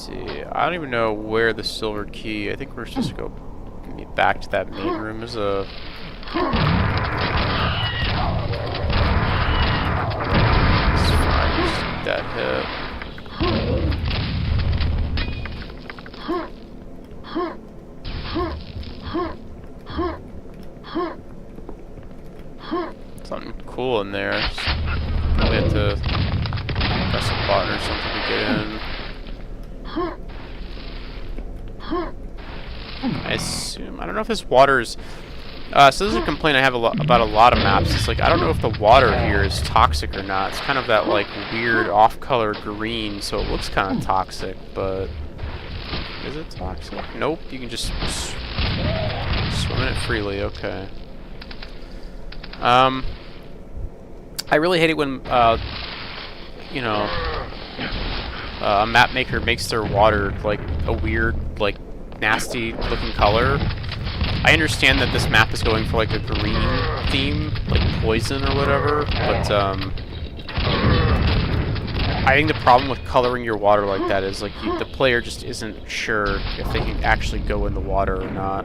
see. I don't even know where the silver key. I think we're supposed to go back to that main room. There's a. It's fine. Just take that hit. Something cool in there. We have to press a button or something to get in. I assume. I don't know if this water's. So this is a complaint I have about a lot of maps. It's like I don't know if the water here is toxic or not. It's kind of that like weird off-color green, so it looks kind of toxic. But is it toxic? Nope. You can just swim in it freely. Okay. I really hate it when you know, a map maker makes their water like a weird, like nasty looking color. I understand that this map is going for like a green theme, like poison or whatever, but I think the problem with coloring your water like that is like the player just isn't sure if they can actually go in the water or not.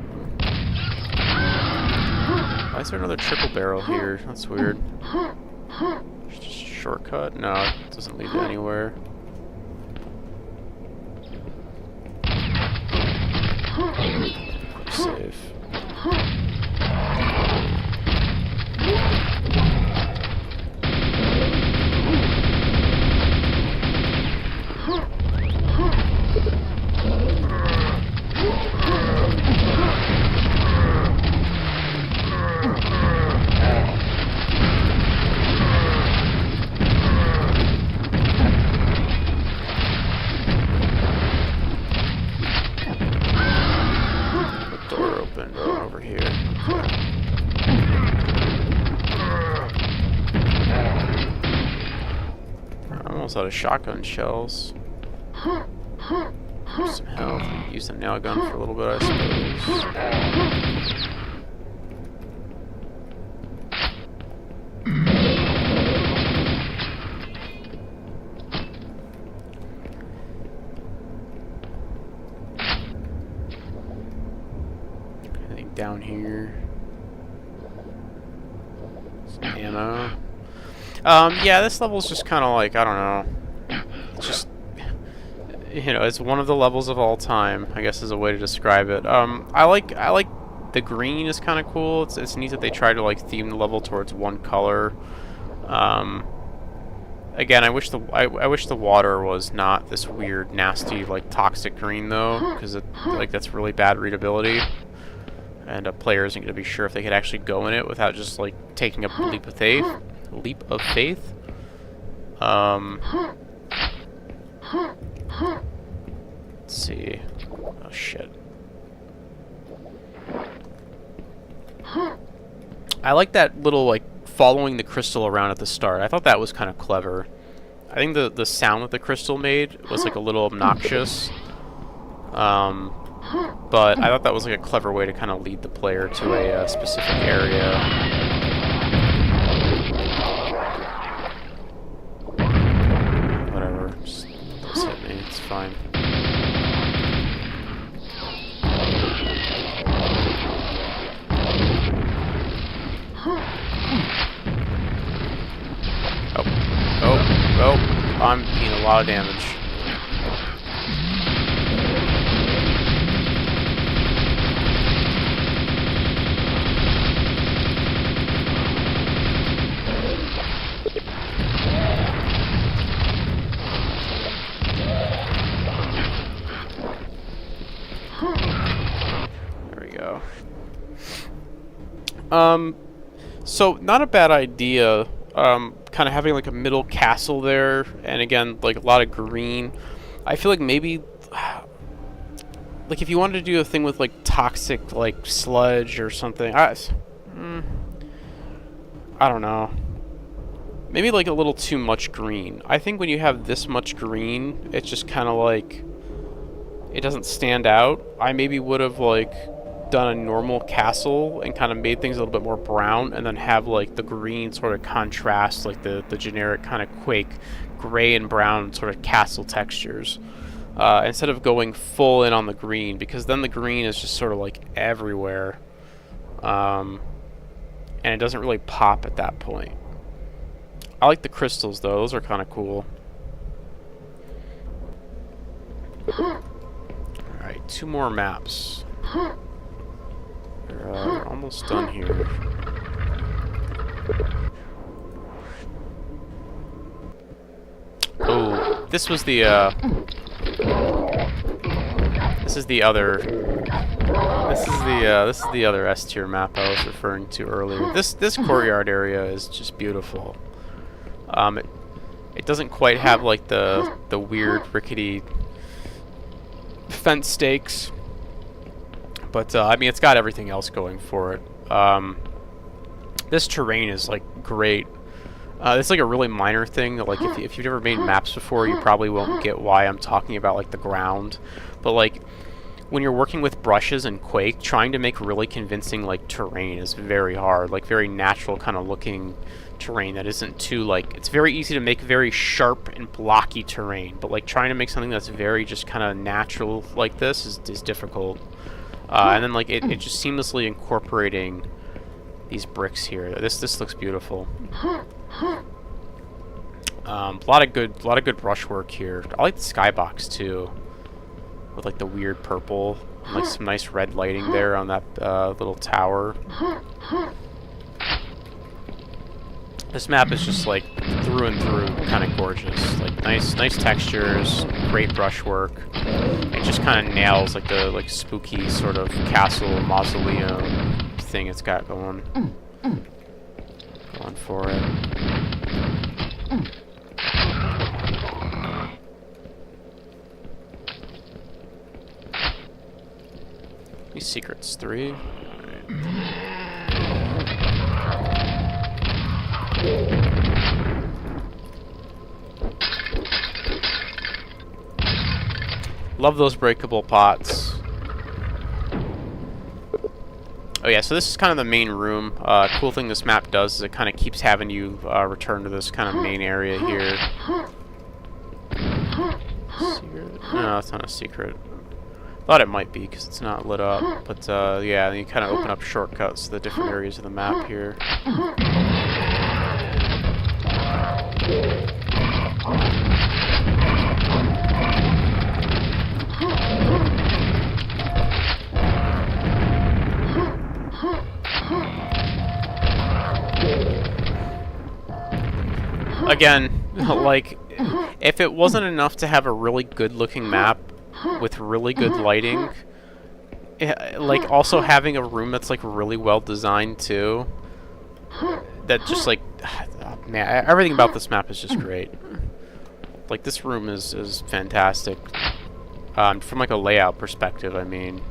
Why is there another triple barrel here? That's weird. Just a shortcut? No, it doesn't lead to anywhere. Save. Over here. I'm almost out of shotgun shells. Some health. Use the nail gun for a little bit, I suppose. Down here. Some ammo. Yeah, this level's just kind of like, I don't know. It's just, you know, it's one of the levels of all time, I guess is a way to describe it. I like the green is kind of cool. It's neat that they try to like theme the level towards one color. Again, I wish the water was not this weird, nasty, like toxic green though, because like that's really bad readability. And a player isn't going to be sure if they could actually go in it without just like taking a leap of faith. Let's see. Oh shit. I like that little like following the crystal around at the start. I thought that was kind of clever. I think the sound that the crystal made was like a little obnoxious. But I thought that was like a clever way to kind of lead the player to a specific area. Whatever, just hit me, it's fine. Oh, I'm being a lot of damage. So not a bad idea, kind of having like a middle castle there, and again, like a lot of green. I feel like maybe, like if you wanted to do a thing with like toxic, like sludge or something, I don't know. Maybe like a little too much green. I think when you have this much green, it's just kind of like, it doesn't stand out. I maybe would have like done a normal castle and kind of made things a little bit more brown, and then have like the green sort of contrast like the generic kind of Quake gray and brown sort of castle textures. instead of going full in on the green, because then the green is just sort of like everywhere, and it doesn't really pop at that point. I like the crystals though; those are kind of cool. All right, 2 more maps. We're almost done here. Oh, this was the this is the other S tier map I was referring to earlier. This courtyard area is just beautiful. It doesn't quite have like the weird rickety fence stakes, but I mean it's got everything else going for it. This terrain is like great. It's like a really minor thing that, like, if you've never made maps before, you probably won't get why I'm talking about like the ground. But like when you're working with brushes in Quake, trying to make really convincing like terrain is very hard. Like very natural kind of looking terrain that isn't too like, it's very easy to make very sharp and blocky terrain, but like trying to make something that's very just kind of natural like this is difficult. And then like it just seamlessly incorporating these bricks here. This looks beautiful. A lot of good brushwork here. I like the skybox too, with like the weird purple and like some nice red lighting there on that little tower. This map is just like through and through kind of gorgeous. Like nice textures, great brushwork. It just kind of nails like the spooky sort of castle mausoleum thing it's got going for it. These secrets 3. Love those breakable pots. Oh yeah, so this is kind of the main room. Cool thing this map does is it kind of keeps having you return to this kind of main area here. Secret? No, it's not a secret. Thought it might be because it's not lit up, but yeah, you kind of open up shortcuts to the different areas of the map here. Again, like, if it wasn't enough to have a really good-looking map with really good lighting, like, also having a room that's, like, really well-designed, too, that just, like, man, everything about this map is just great. Like, this room is fantastic. From, like, a layout perspective, I mean.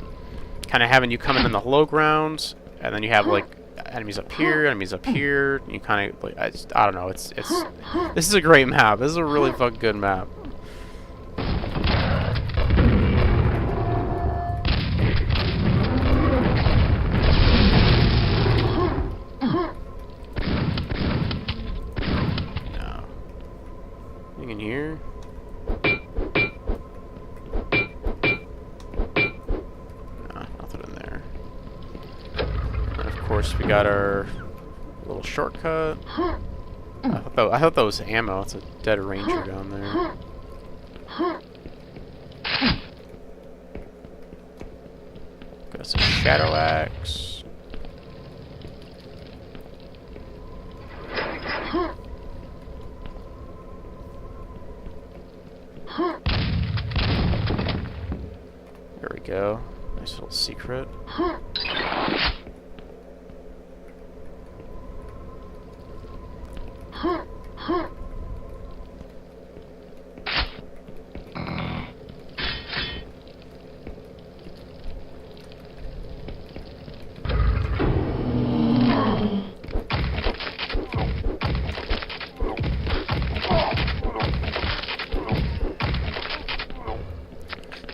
Kind of having you come in the low ground, and then you have, like, enemies up here, and you kind of, like, I don't know, this is a great map. This is a really fucking good map. No. Anything in here? No, nothing in there. And of course, we got our little shortcut. I thought that was ammo. It's a dead ranger down there. Got some shadow axe. There we go. Nice little secret.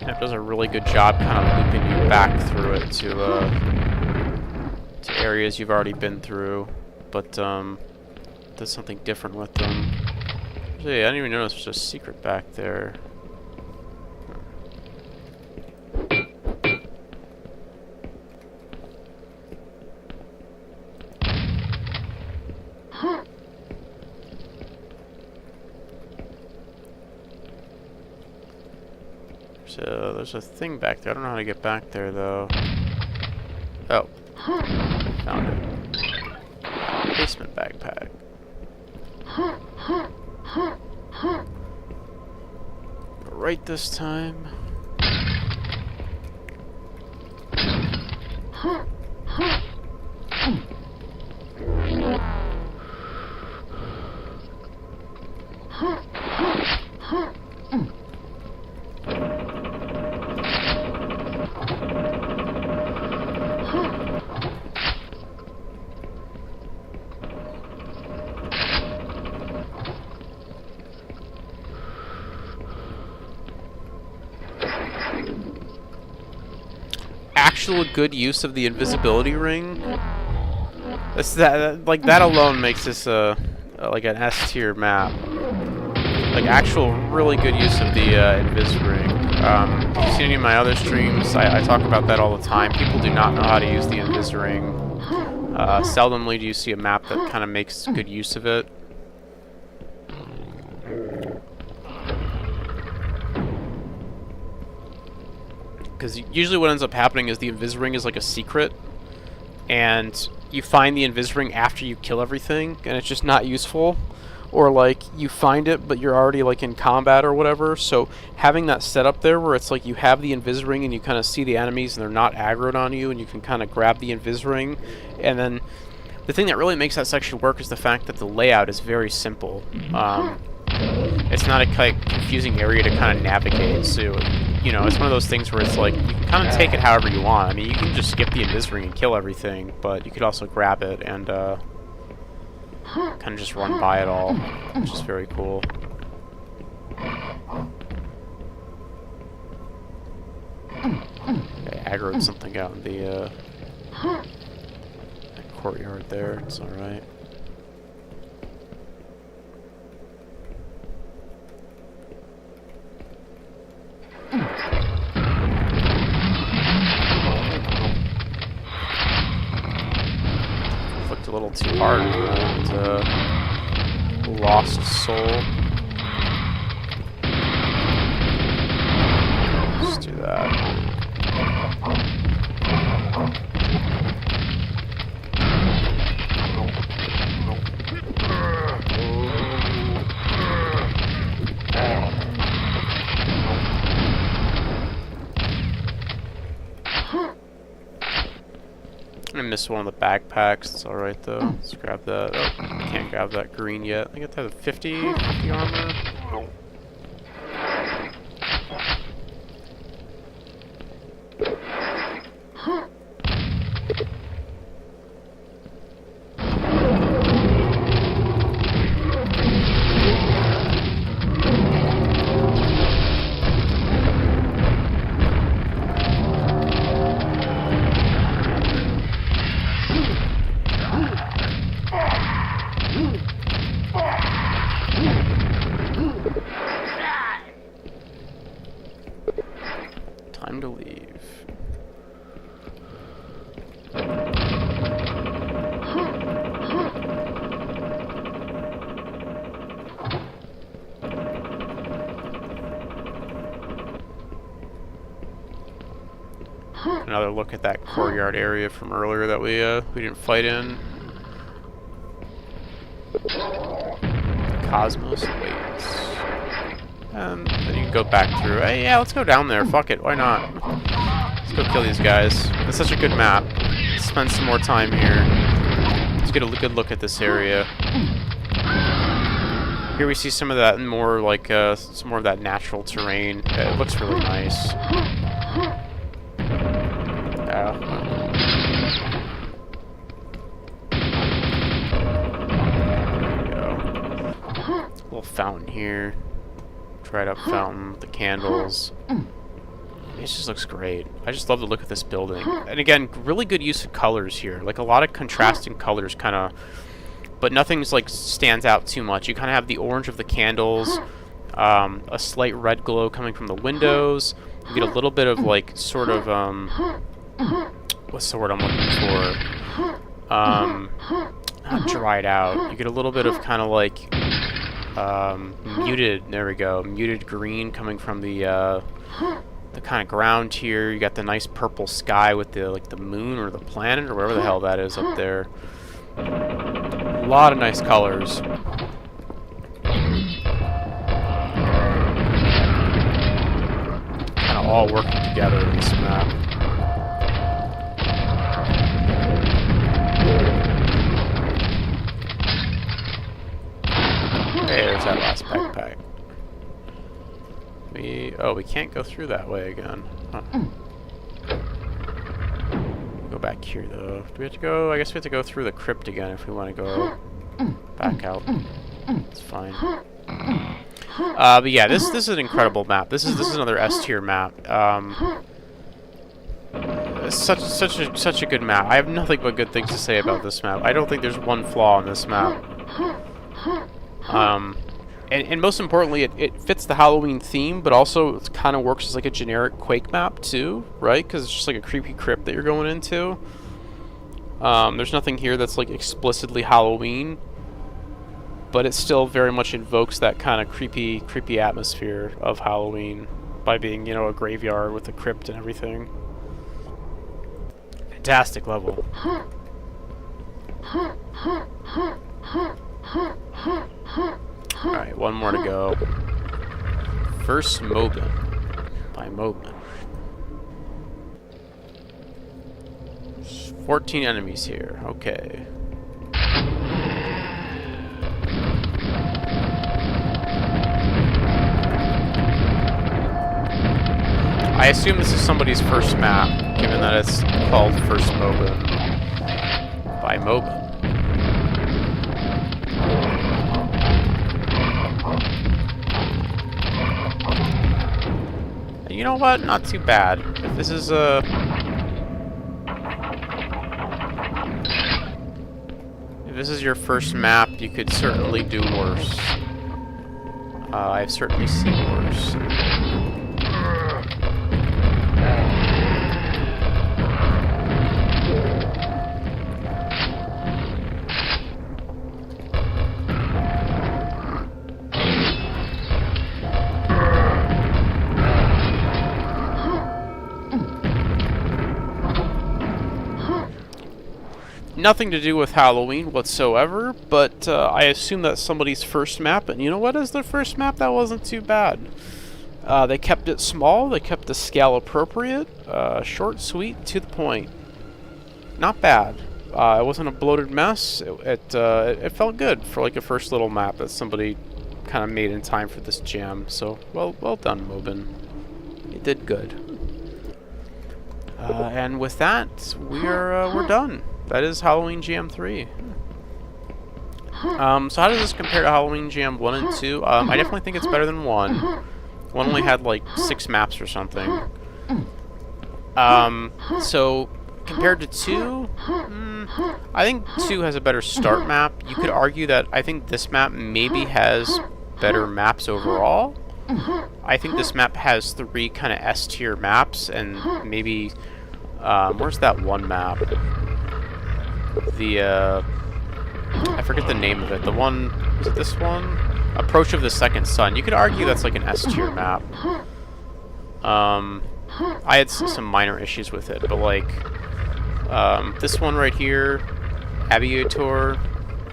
It does a really good job kind of looping you back through it to areas you've already been through, but does something different with them. Actually, I didn't even notice there's a secret back there. So there's a thing back there. I don't know how to get back there though. Oh, found it. Basement backpack. Right this time. Actual good use of the invisibility ring. Like that alone makes this like an S tier map. Like actual really good use of the invis ring. If you've seen any of my other streams, I talk about that all the time. People do not know how to use the invis ring. Seldomly do you see a map that kind of makes good use of it. Because usually what ends up happening is the invis ring is like a secret, and you find the invis ring after you kill everything, and it's just not useful. Or like you find it, but you're already like in combat or whatever. So having that set up there, where it's like you have the invis ring and you kind of see the enemies and they're not aggroed on you, and you can kind of grab the invis ring, and then the thing that really makes that section work is the fact that the layout is very simple. It's not a confusing area to kind of navigate, so, you know, it's one of those things where it's like, you can kind of take it however you want. I mean, you can just skip the invis ring and kill everything, but you could also grab it and, kind of just run by it all, which is very cool. I aggroed something out in the, courtyard there, it's alright. Flicked a little too hard with that lost soul. Let's do that. I missed one of the backpacks. It's alright though. Let's grab that. Oh, can't grab that green yet. I think it has 50 armor. Time to leave. Another look at that courtyard area from earlier that we didn't fight in. Cosmos awaits. And then you can go back through. Hey, yeah, let's go down there. Fuck it, why not? Let's go kill these guys. It's such a good map. Let's spend some more time here. Let's get a good look at this area. Here we see some of that more like some more of that natural terrain. It looks really nice. Yeah. There we go. Little fountain here. Dried up fountain with the candles. It just looks great. I just love the look of this building. And again, really good use of colors here. Like a lot of contrasting colors kind of, but nothing's like stands out too much. You kind of have the orange of the candles, a slight red glow coming from the windows. You get a little bit of like sort of what's the word I'm looking for? Not dried out. You get a little bit of kind of like muted, there we go, muted green coming from the the kind of ground here. You got the nice purple sky with the like the moon or the planet or whatever the hell that is up there. A lot of nice colors. Kind of all working together in this map. Hey, there's that last backpack. We can't go through that way again. Huh. Go back here though. Do we have to go? I guess we have to go through the crypt again if we want to go back out. It's fine. But yeah, this is an incredible map. This is another S tier map. Such a good map. I have nothing but good things to say about this map. I don't think there's one flaw in this map. And most importantly, it fits the Halloween theme, but also it kind of works as like a generic Quake map too, right? Because it's just like a creepy crypt that you're going into. There's nothing here that's like explicitly Halloween, but it still very much invokes that kind of creepy atmosphere of Halloween by being, you know, a graveyard with a crypt and everything. Fantastic level. Alright, one more to go. First Mobin by Mobin. 14 enemies here. Okay. I assume this is somebody's first map, given that it's called First Mobin by Mobin. You know what? Not too bad. If this is if this is your first map, you could certainly do worse. I've certainly seen worse. Nothing to do with Halloween whatsoever, but I assume that's somebody's first map, and you know what is their first map? That wasn't too bad. They kept it small, they kept the scale appropriate, short, sweet, to the point. Not bad. It wasn't a bloated mess. It felt good for like a first little map that somebody kind of made in time for this jam. So well done, Mobin. You did good. And with that, we're done. That is Halloween Jam 3. So how does this compare to Halloween Jam 1 and 2? I definitely think it's better than 1. 1 only had like 6 maps or something. So compared to 2, I think 2 has a better start map. You could argue that I think this map maybe has better maps overall. I think this map has 3 kind of S tier maps, and maybe where's that one map? I forget the name of it. The one, is it this one? Approach of the Second Sun. You could argue that's like an S tier map. I had some minor issues with it, but like this one right here, Abiator,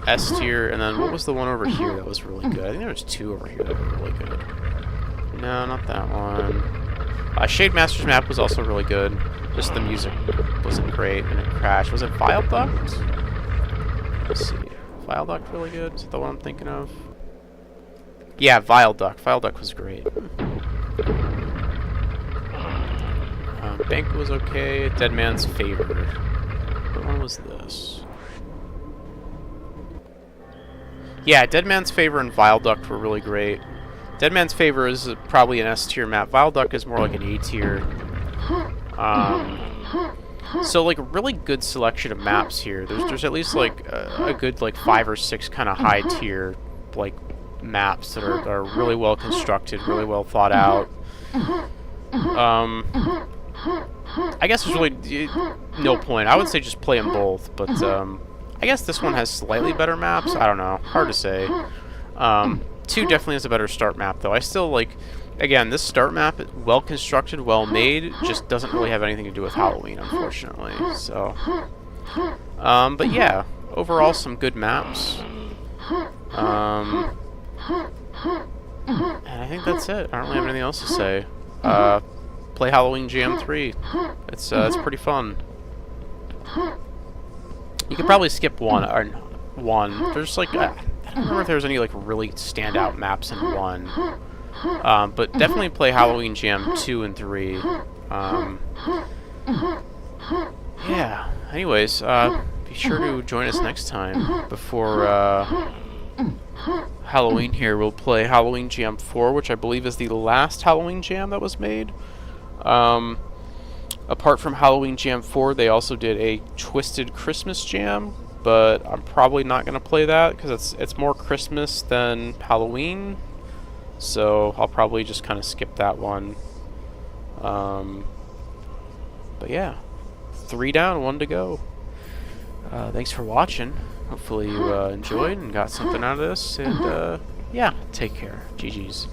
S tier, and then what was the one over here that was really good? I think there was 2 over here that were really good. No, not that one. Shade Master's map was also really good. Just the music wasn't great and it crashed. Was it Viaduct? Let's see. Viaduct really good? Is that the one I'm thinking of? Yeah, Viaduct. Viaduct was great. Bank was okay. Dead Man's Favor. What one was this? Yeah, Dead Man's Favor and Viaduct were really great. Dead Man's Favor is probably an S tier map. Viaduct is more like an A tier. So like a really good selection of maps here. There's at least like a good like 5 or 6 kind of high tier like maps that are really well constructed, really well thought out. I guess there's really no point. I would say just play them both, but I guess this one has slightly better maps. I don't know, hard to say. 2 definitely has a better start map though. I still like, again, this start map, well constructed, well made, just doesn't really have anything to do with Halloween, unfortunately. So, but yeah, overall some good maps. And I think that's it. I don't really have anything else to say. Play Halloween Jam 3. It's pretty fun. You could probably skip one. There's like I don't remember if there's any like really standout maps in one. But definitely play Halloween Jam 2 and 3. Yeah. Anyways, be sure to join us next time before Halloween here. We'll play Halloween Jam 4, which I believe is the last Halloween Jam that was made. Apart from Halloween Jam 4, they also did a Twisted Christmas Jam, but I'm probably not going to play that because it's more Christmas than Halloween. So I'll probably just kind of skip that one. But yeah, 3 down, 1 to go. Thanks for watching. Hopefully you enjoyed and got something out of this. And yeah, take care. GG's.